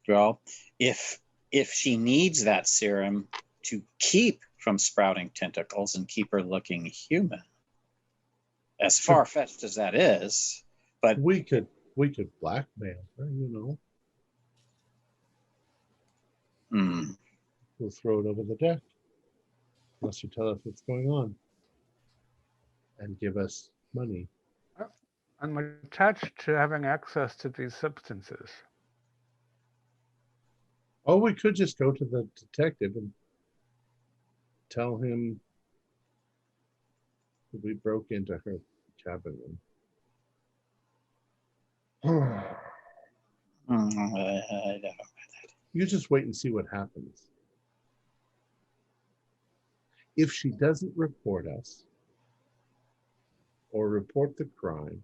Well, if she needs that serum to keep from sprouting tentacles and keep her looking human, as far-fetched as that is, but we could blackmail her, you know. We'll throw it over the deck. unless you tell us what's going on and give us money. I'm attached to having access to these substances. Oh, we could just go to the detective and tell him that we broke into her cabin. I don't know. You just wait and see what happens. If she doesn't report us or report the crime,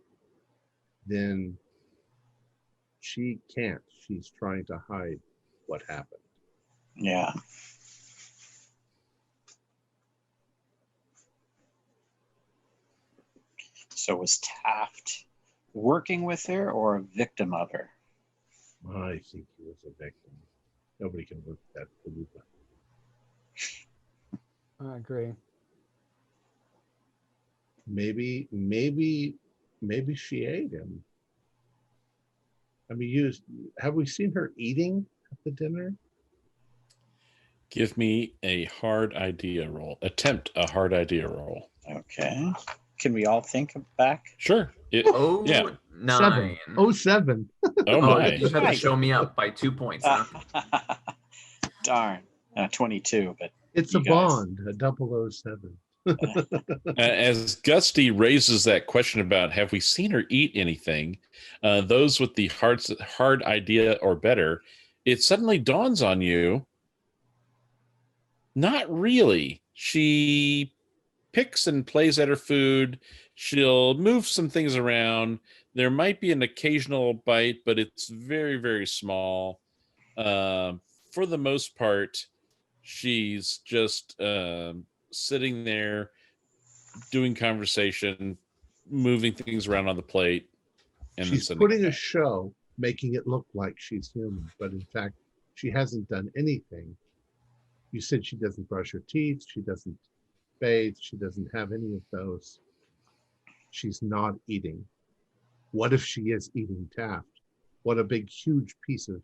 then she can't. She's trying to hide what happened. Yeah. So was Taft working with her or a victim of her? I think he was a victim. Nobody can work that Palooka. I agree. Maybe she ate him. I mean, have we seen her eating at the dinner? Give me a hard idea roll. Attempt a hard idea roll. Okay. Can we all think back? Sure. Oh, Yeah. 9. 7. Oh Oh, my. you had to show me up by 2 points. Huh? Darn. 22, but It's you a guys- bond, a 007. As Gusty raises that question about have we seen her eat anything, those with the hard idea or better, it suddenly dawns on you, not really. She picks and plays at her food. She'll move some things around. There might be an occasional bite, but it's very, very small. For the most part, she's just sitting there doing conversation, moving things around on the plate, and She's then putting a show, making it look like she's human, but in fact, she hasn't done anything. You said she doesn't brush her teeth, she doesn't bathe, she doesn't have any of those. She's not eating. What if she is eating Taft? What a big, huge piece of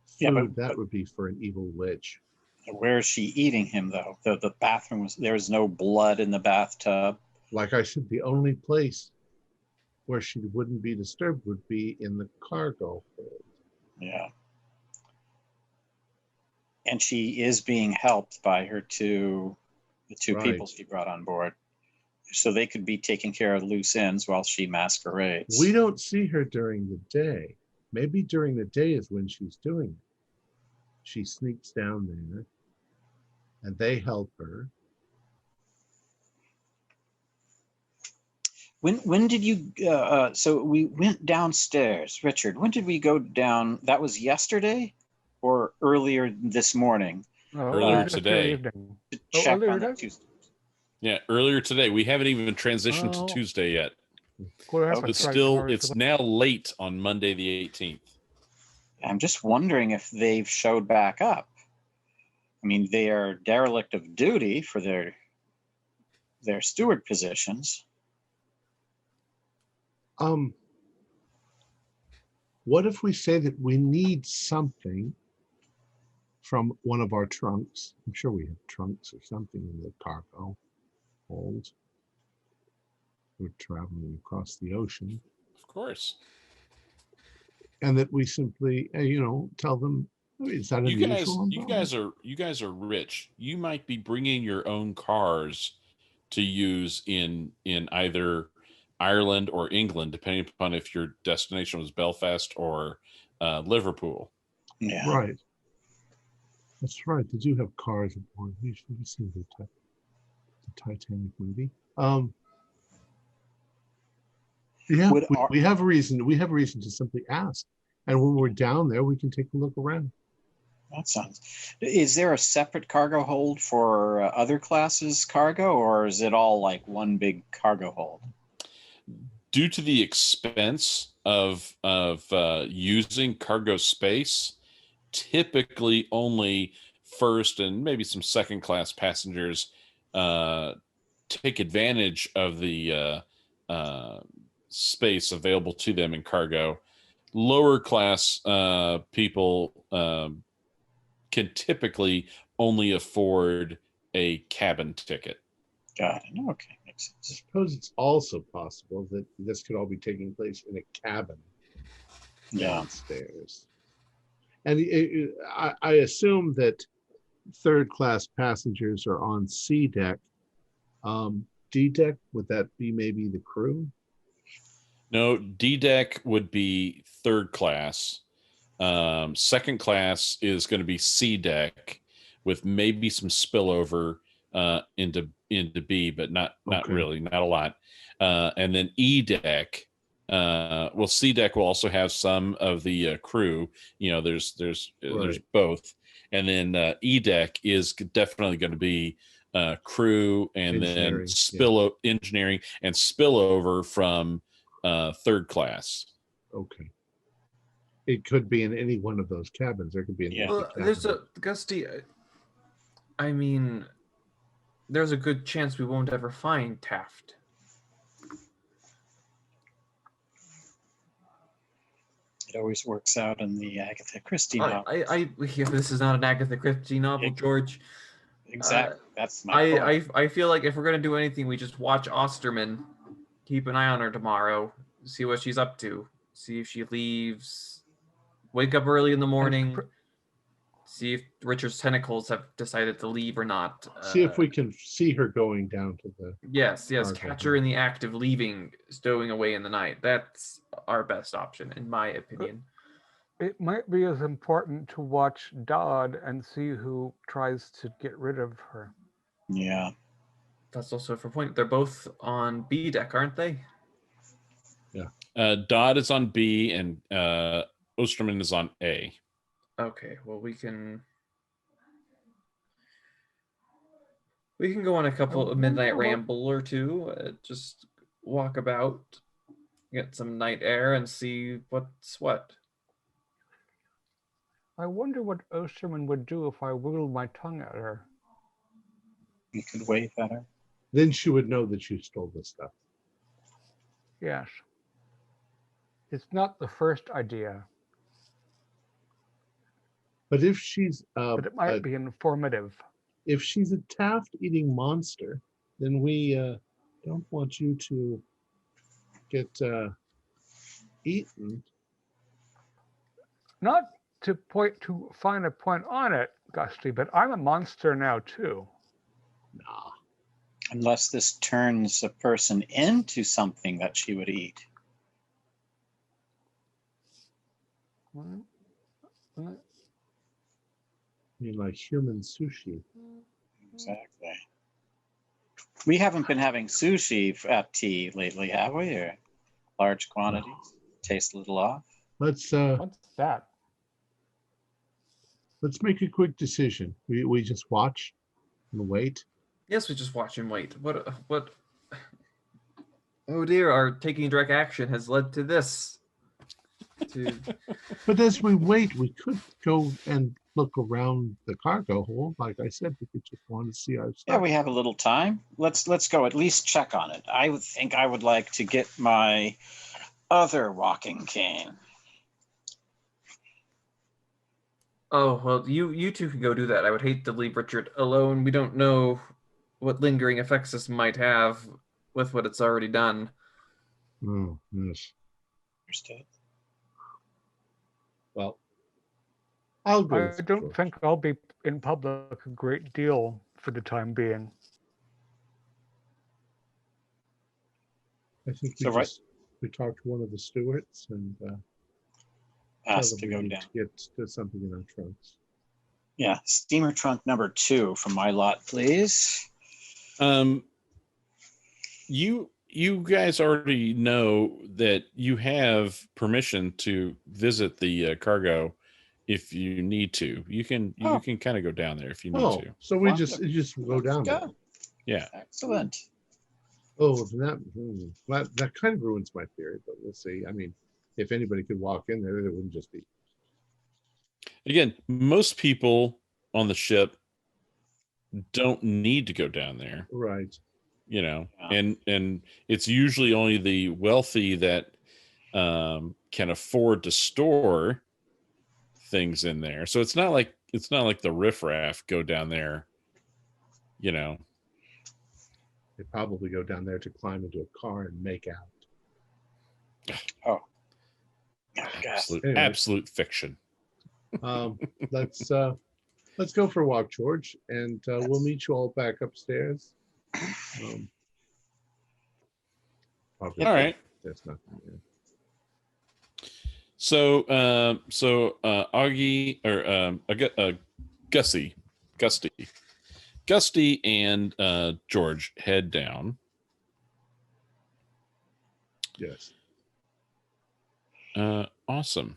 food that would be for an evil witch. Where is she eating him, though? The bathroom there's no blood in the bathtub. Like I said, the only place where she wouldn't be disturbed would be in the cargo hold. Yeah. And she is being helped by the two Right. people she brought on board. So they could be taking care of loose ends while she masquerades. We don't see her during the day. Maybe during the day is when she's doing it. She sneaks down there and they help her. When did you so we went downstairs, Richard? When did we go down? That was yesterday or earlier this morning? Earlier just today. evening. To check earlier on the today? Tuesday. Yeah, earlier today. We haven't even transitioned Oh. to Tuesday yet. What happened? It's Right, still, tomorrow's it's the- now late on Monday the 18th. I'm just wondering if they've showed back up. I mean, they are derelict of duty for their steward positions. What if we say that we need something from one of our trunks? I'm sure we have trunks or something in the cargo hold. We're traveling across the ocean. Of course. And that we simply, tell them, is that unusual? You guys are rich. You might be bringing your own cars to use in either Ireland or England, depending upon if your destination was Belfast or Liverpool. Yeah. Right. That's right. They do have cars aboard. We've seen the Titanic movie. Yeah, we have a reason. We have a reason to simply ask, and when we're down there, we can take a look around. That sounds. Is there a separate cargo hold for other classes cargo, or is it all like one big cargo hold? Due to the expense of using cargo space, typically only first and maybe some second class passengers take advantage of the space available to them in cargo. Lower class people can typically only afford a cabin ticket. Got it. Okay, makes I sense. suppose it's also possible that this could all be taking place in a cabin Yeah. downstairs. And I assume that third-class passengers are on C deck. D deck, would that be maybe the crew? No, D deck would be third class. Second class is going to be C deck with maybe some spillover into B, but not Okay. really, not a lot. And then E deck. Well, C deck will also have some of the crew. You know, there's Right. both, and then E deck is definitely going to be crew, and Engineering, then engineering and spillover from third class. Okay. It could be in any one of those cabins. There could be an Yeah. empty Well, cabin. there's a Gusty. I mean, there's a good chance we won't ever find Taft. It always works out in the Agatha Christie novel. This is not an Agatha Christie novel, George. Exactly. That's my point. I feel like if we're gonna do anything, we just watch Osterman, keep an eye on her tomorrow, see what she's up to, see if she leaves, wake up early in the morning, see if Richard's tentacles have decided to leave or not. See if we can see her going down to the. Yes, cargo catch her in the act of leaving, stowing away in the night. That's our best option, in my opinion. It might be as important to watch Dodd and see who tries to get rid of her. Yeah. That's also for point. They're both on B deck, aren't they? Dodd is on B, and Osterman is on A. Okay, well we can go on a couple of midnight ramble or two, just walk about, get some night air, and see what's what. I wonder what Osterman would do if I wiggled my tongue at her. You could wave at her. Then she would know that you stole the stuff. Yes. It's not the first idea, But if she's but it might be informative. if she's a Taft-eating monster, then we don't want you to get eaten. Not to find a point on it, Gusty, but I'm a monster now too. Nah. Unless this turns a person into something that she would eat. Well, I mean, like human sushi. Exactly. We haven't been having sushi at tea lately, have we? Or large quantities? Taste a little off? Let's what's that? make a quick decision. We just watch and wait. Yes, we just watch and wait. What? Oh dear, our taking direct action has led to this. But as we wait, we could go and look around the cargo hold. Like I said, we could just want to see our stuff. Yeah, we have a little time. Let's go at least check on it. I would think I would like to get my other walking cane. Oh well, you two can go do that. I would hate to leave Richard alone. We don't know what lingering effects this might have with what it's already done. Oh, yes. Understood. Well, I'll go. I with don't George. think I'll be in public a great deal for the time being. I think we talked to one of the stewards and tell Asked them to we go need down. to get something in our trunks. Yeah, steamer trunk number 2 from my lot, please. You guys already know that you have permission to visit the cargo if you need to. You can kind of go down there if you need to. So we Wonderful. just go down there. Go. Yeah. Excellent. Oh, that kind of ruins my theory, but we'll see. I mean, if anybody could walk in there, it wouldn't just be. Again, most people on the ship don't need to go down there, Right. you know, Yeah. and it's usually only the wealthy that can afford to store things in there. So it's not like the riffraff go down there you know. They probably go down there to climb into a car and make out. Oh, God. Anyway. Absolute fiction. Let's go for a walk, George, and we'll meet you all back upstairs. Probably All right. There's nothing there. So, Augie or Gusty and George head down. Yes. Awesome.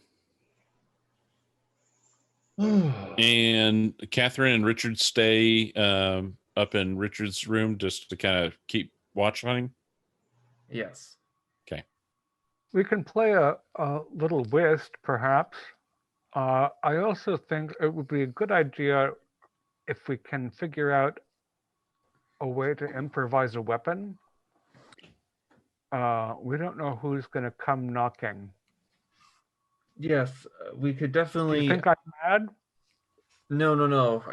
And Catherine and Richard stay up in Richard's room just to kind of keep watch on him. Yes. Okay. We can play a little whist, perhaps. I also think it would be a good idea if we can figure out a way to improvise a weapon. We don't know who's going to come knocking. Yes, we could Do definitely. you think I'm mad? No.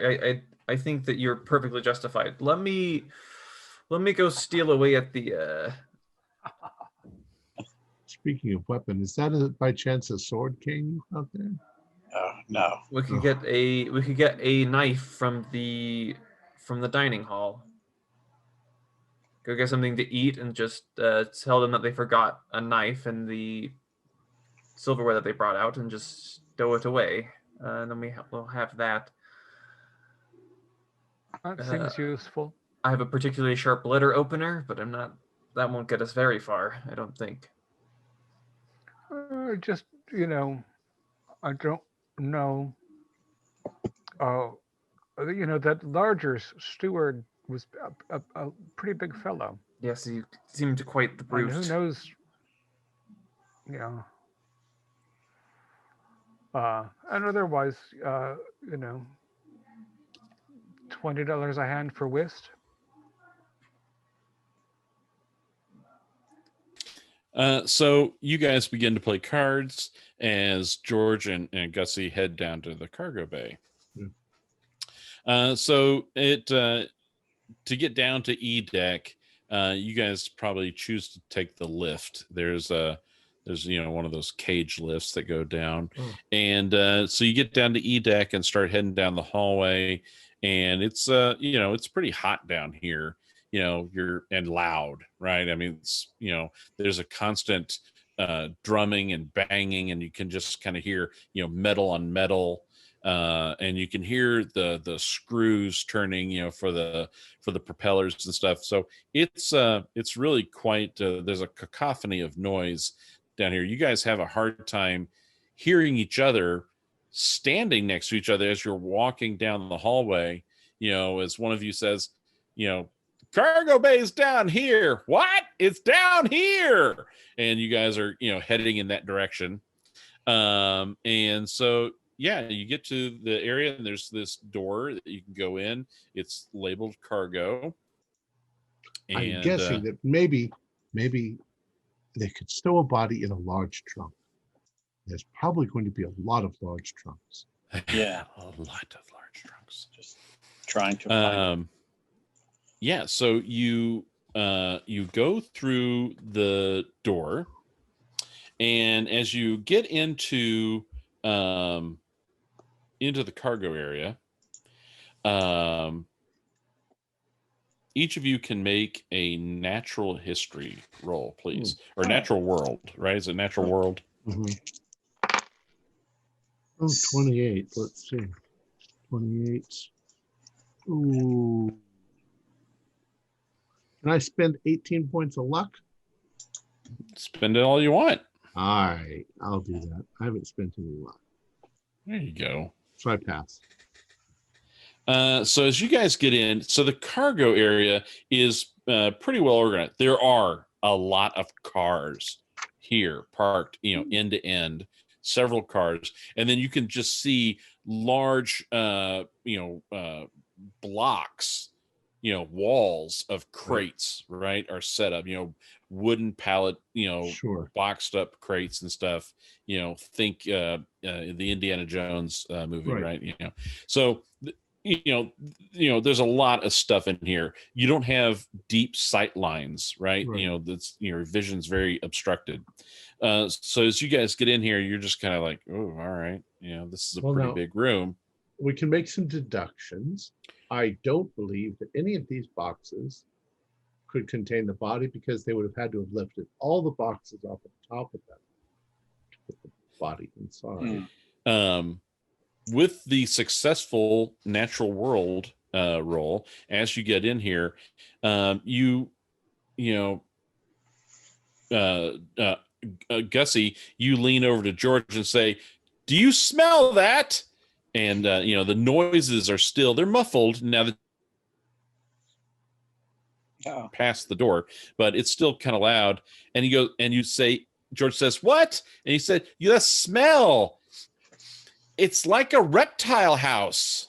I think that you're perfectly justified. Let me go steal away at the. Speaking of weapon, is that by chance a sword king out there? Oh, no. We could get a knife from the dining hall. Go get something to eat and just tell them that they forgot a knife and the silverware that they brought out, and just stow it away. And then we'll have that. That seems useful. I have a particularly sharp letter opener, but that won't get us very far, I don't think. Just, I don't know. That larger steward was a pretty big fellow. Yes, he seemed quite the brute. And who knows? And otherwise, $20 a hand for whist. So you guys begin to play cards as George and Gussie head down to the cargo bay. So to get down to E deck, you guys probably choose to take the lift. There's one of those cage lifts that go down, and so you get down to E deck and start heading down the hallway, and it's it's pretty hot down here. And loud, right? I mean, it's, there's a constant drumming and banging, and you can just kind of hear, metal on metal, and you can hear the screws turning, for the propellers and stuff. So it's really quite, there's a cacophony of noise down here. You guys have a hard time hearing each other standing next to each other as you're walking down the hallway, as one of you says, cargo bay's down here. What? It's down here. And you guys are, heading in that direction. And so, you get to the area and there's this door that you can go in. It's labeled cargo. And, I'm guessing that maybe they could stow a body in a large trunk. There's probably going to be a lot of large trunks. Yeah, a lot of large trunks. Just trying to find so you go through the door, and as you get into the cargo area, each of you can make a natural history roll, please. Or natural world, right? Is it natural world? Mm-hmm. Oh, 28. Let's see. 28. Ooh. Can I spend 18 points of luck? Spend it all you want. All right, I'll do that. I haven't spent any luck. There you go. So I pass. So as you guys get in, so the cargo area is pretty well organized. There are a lot of cars here parked, end to end, several cars. And then you can just see large, blocks, walls of crates, right, are set up, wooden pallet, Sure. boxed up crates and stuff, think the Indiana Jones movie, right? So there's a lot of stuff in here. You don't have deep sight lines, right? Right. That's your vision's very obstructed. So as you guys get in here, you're just kind of like, oh, all right, this is a pretty Now, big room. we can make some deductions. I don't believe that any of these boxes could contain the body, because they would have had to have lifted all the boxes off the top of them to put the body inside. With the successful natural world roll, as you get in here, Gussie, you lean over to George and say, "Do you smell that?" And the noises are still, they're muffled now that past the door, but it's still kind of loud. And you go and you say, George says, "What?" And he said, "You smell. It's like a reptile house."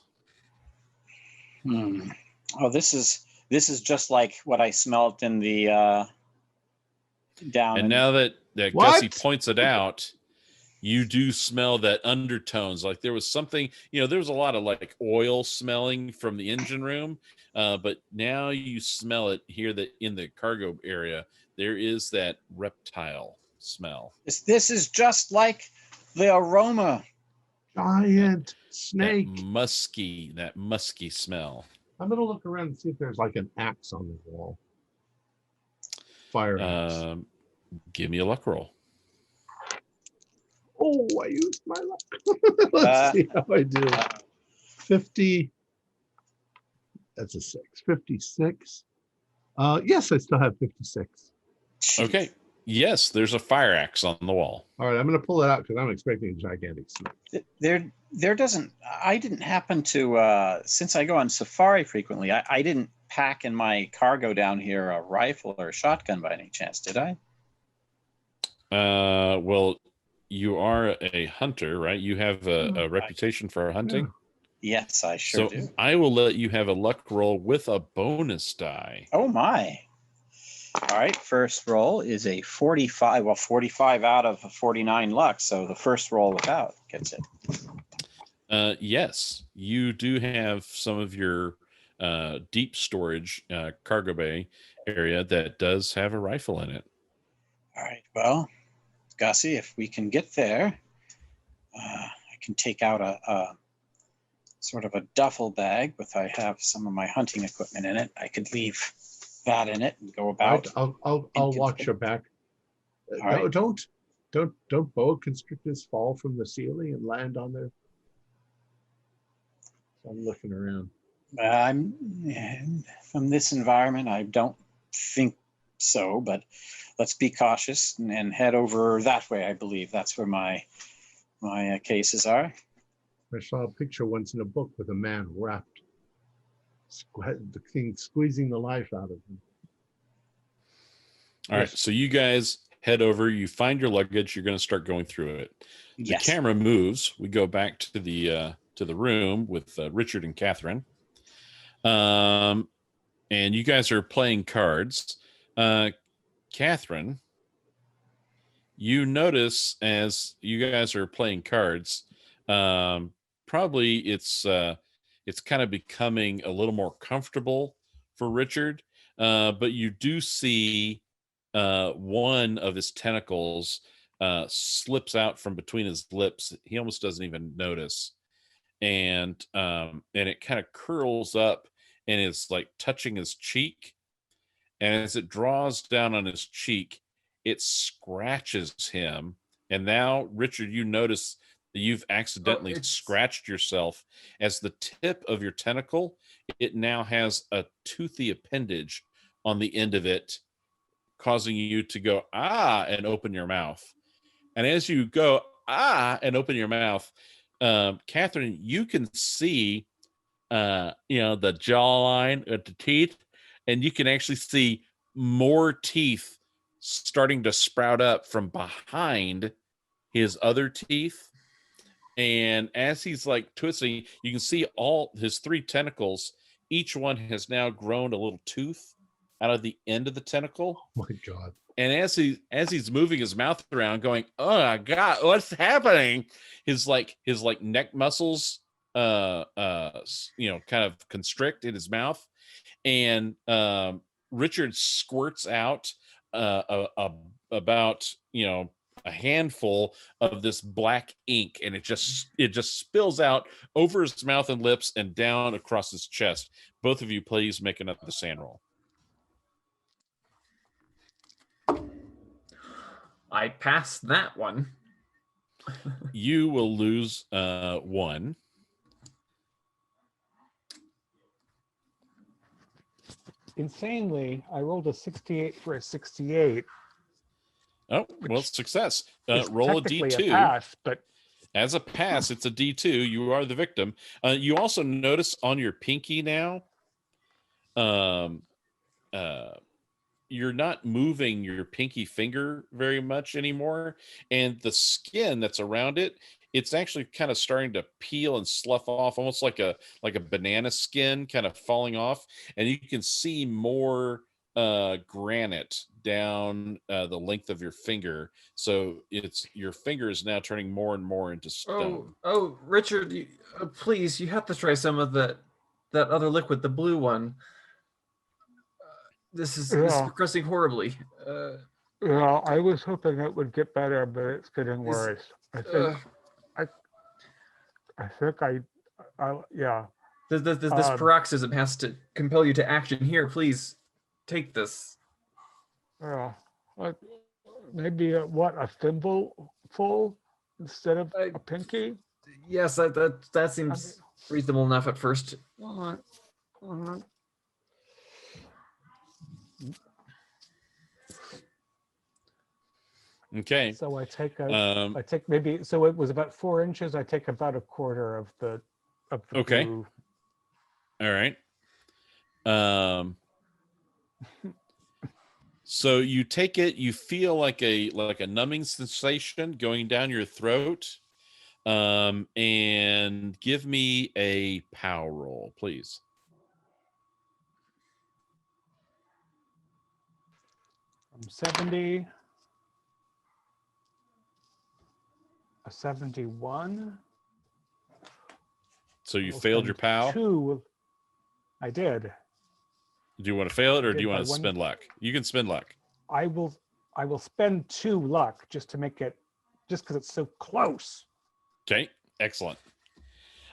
Oh, this is just like what I smelled in the down. And now that Gussie points it out, you do smell that undertones. Like there was something, there was a lot of like oil smelling from the engine room, but now you smell it here that in the cargo area, there is that reptile smell. This is just like the aroma. Giant snake. That musky smell. I'm going to look around and see if there's like an axe on the wall. Fire axe. Give me a luck roll. Oh, I used my luck. Let's see how I do. 50. That's a 6. 56. Yes, I still have 56. Okay. Yes, there's a fire axe on the wall. All right, I'm going to pull it out because I'm expecting a gigantic snake. I didn't happen to, since I go on safari frequently, I didn't pack in my cargo down here a rifle or a shotgun by any chance, did I? Well, you are a hunter, right? You have a reputation for hunting. Yeah. Yes, I sure do. I will let you have a luck roll with a bonus die. Oh my. All right, first roll is a 45. Well, 45 out of 49 luck, so the first roll without gets it. Yes, you do have some of your deep storage cargo bay area that does have a rifle in it. All right, well, Gussie, if we can get there, I can take out a sort of a duffel bag I have some of my hunting equipment in it. I could leave that in it and go about. I'll watch your back. Right. Don't boa constrictors fall from the ceiling and land on there? I'm looking around. From this environment, I don't think so, but let's be cautious and head over that way. I believe that's where my cases are. I saw a picture once in a book with a man wrapped, the king squeezing the life out of him. All right, so you guys head over, you find your luggage, you're going to start going through it. Yes. The camera moves. We go back to the room with Richard and Catherine. And you guys are playing cards. Catherine, you notice as you guys are playing cards, probably it's kind of becoming a little more comfortable for Richard, but you do see one of his tentacles slips out from between his lips. He almost doesn't even notice, and it kind of curls up and is like touching his cheek. And as it draws down on his cheek, it scratches him. And now, Richard, you notice that you've accidentally scratched yourself. As the tip of your tentacle, it now has a toothy appendage on the end of it, causing you to go, ah, and open your mouth. And as you go, ah, and open your mouth, Catherine, you can see, the jawline at the teeth, and you can actually see more teeth starting to sprout up from behind his other teeth. And as he's like twisting, you can see all his 3 tentacles. Each one has now grown a little tooth out of the end of the tentacle. Oh my God. And as he's moving his mouth around, going, "Oh my God, what's happening?" His neck muscles kind of constrict in his mouth, and Richard squirts out about a handful of this black ink, and it just spills out over his mouth and lips and down across his chest. Both of you, please make another sand roll. I passed that one. You will lose 1. Insanely, I rolled a 68 for a 68. Oh, well, success. It's Roll a technically D2. a pass, but As a pass, it's a D2. You are the victim. You also notice on your pinky now, you're not moving your pinky finger very much anymore, and the skin that's around it, it's actually kind of starting to peel and slough off, almost like a banana skin kind of falling off, and you can see more granite down the length of your finger. So your finger is now turning more and more into stone. Oh, Richard, please, you have to try some of that other liquid, the blue one. This is progressing horribly. yeah, I was hoping it would get better, but it's getting worse. I think yeah. This paroxysm has to compel you to action. Here, please, take this. Yeah, maybe a thimble full instead of a pinky. Yes, that seems reasonable enough at first. Okay. So I take maybe, so it was about 4 inches. I take about a quarter of the okay. blue. All right. So you take it, you feel like a numbing sensation going down your throat. And give me a power roll, please. I'm 70. A 71. So you failed your POW? 2. I did. Do you want to fail it, or do you want to spend luck? You can spend luck. I will spend 2 luck just to make it, just because it's so close. Okay, excellent.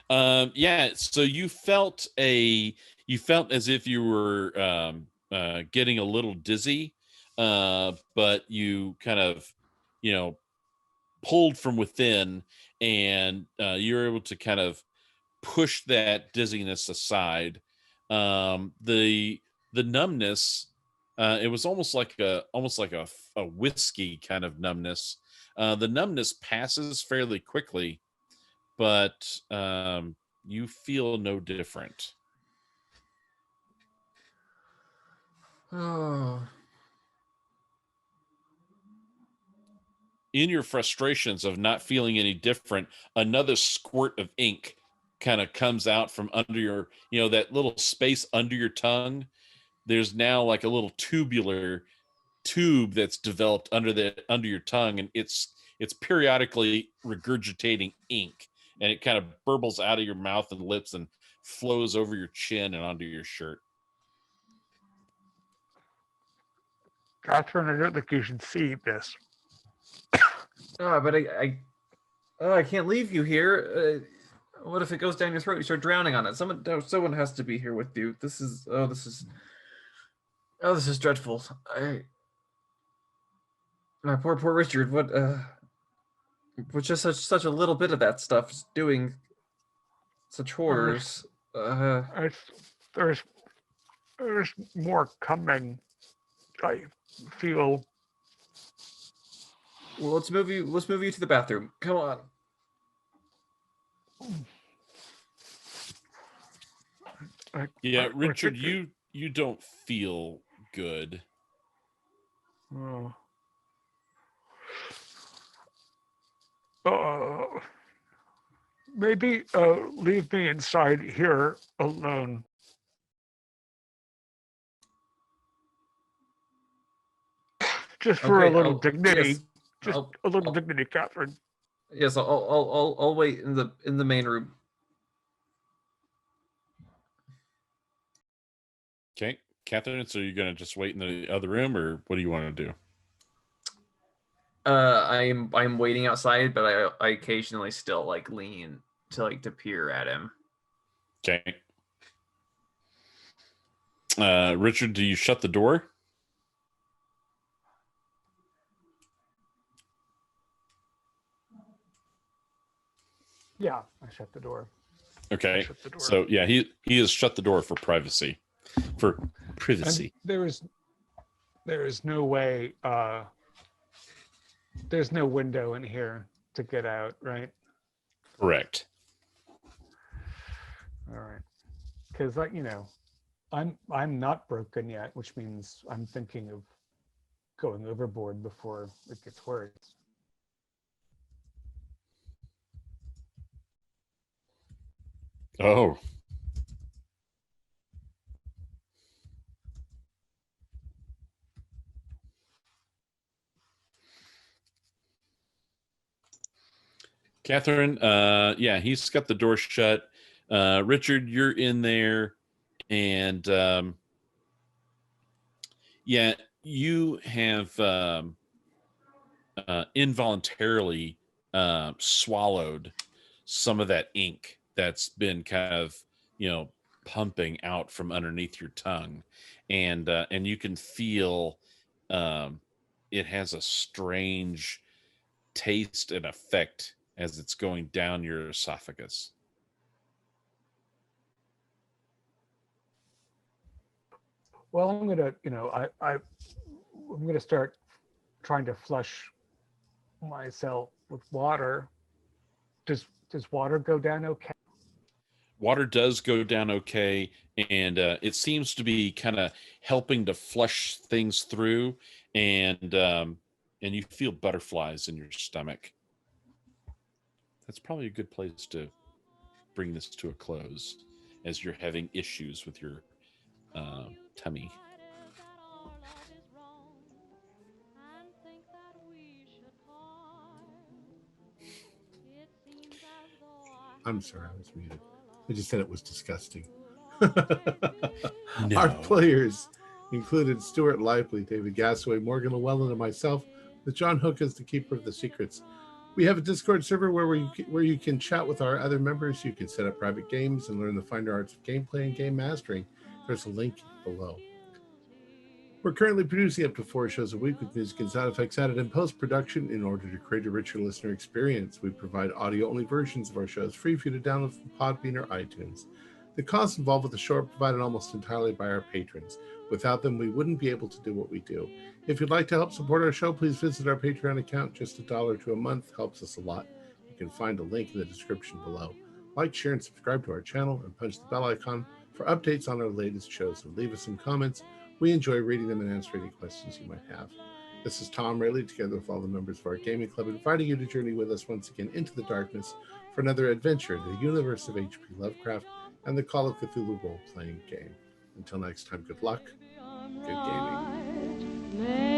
Yeah, so you felt as if you were getting a little dizzy, but you kind of, pulled from within, and you're able to kind of push that dizziness aside. The numbness, it was almost like a whiskey kind of numbness. The numbness passes fairly quickly, but you feel no different. Oh. In your frustrations of not feeling any different, another squirt of ink kind of comes out from under your, that little space under your tongue. There's now like a little tubular tube that's developed under your tongue, and it's periodically regurgitating ink, and it kind of burbles out of your mouth and lips and flows over your chin and onto your shirt. Catherine, I don't think you should see this. But I can't leave you here. What if it goes down your throat? You start drowning on it. Someone has to be here with you. This is dreadful. My poor Richard. What with just such a little bit of that stuff doing such horrors. There's more coming. I feel. Well, let's move you to the bathroom. Come on. Yeah, Richard, you don't feel good. Maybe leave me inside here alone. Just for a little dignity. Yes, Just a little dignity, Catherine. Yes, I'll wait in the main room. Okay, Catherine. So you're gonna just wait in the other room, or what do you want to do? I'm waiting outside, but I occasionally still like lean to peer at him. Okay. Richard, do you shut the door? Yeah, I shut the door. Okay. Shut the door. So yeah, he has shut the door for privacy. For privacy. And there is no way. There's no window in here to get out, right? Correct. All right. Because I'm not broken yet, which means I'm thinking of going overboard before it gets worse. Oh. Catherine, yeah, he's got the door shut. Richard, you're in there, and yeah, you have involuntarily swallowed some of that ink that's been kind of, pumping out from underneath your tongue, and you can feel it has a strange taste and effect as it's going down your esophagus. Well, I'm gonna, I'm gonna start trying to flush myself with water. Does water go down okay? Water does go down okay, and it seems to be kind of helping to flush things through, and you feel butterflies in your stomach. That's probably a good place to bring this to a close, as you're having issues with your tummy. I'm sorry, I was muted. I just said it was disgusting. No. Our players included Stuart Lively, David Gasaway, Morgan Llewellyn, and myself, with John Hook as the keeper of the secrets. We have a Discord server where you can chat with our other members. You can set up private games and learn the finer arts of gameplay and game mastering. There's a link below. We're currently producing up to 4 shows a week with music and sound effects added in post-production in order to create a richer listener experience. We provide audio-only versions of our shows free for you to download from Podbean or iTunes. The costs involved with the show are provided almost entirely by our patrons. Without them, we wouldn't be able to do what we do. If you'd like to help support our show, please visit our Patreon account. Just $1 to a month helps us a lot. You can find a link in the description below. Like, share, and subscribe to our channel, and punch the bell icon for updates on our latest shows. And leave us some comments. We enjoy reading them and answering any questions you might have. This is Tom Rayleigh, together with all the members of our gaming club, inviting you to journey with us once again into the darkness for another adventure in the universe of H.P. Lovecraft and the Call of Cthulhu role-playing game. Until next time, good luck, good gaming.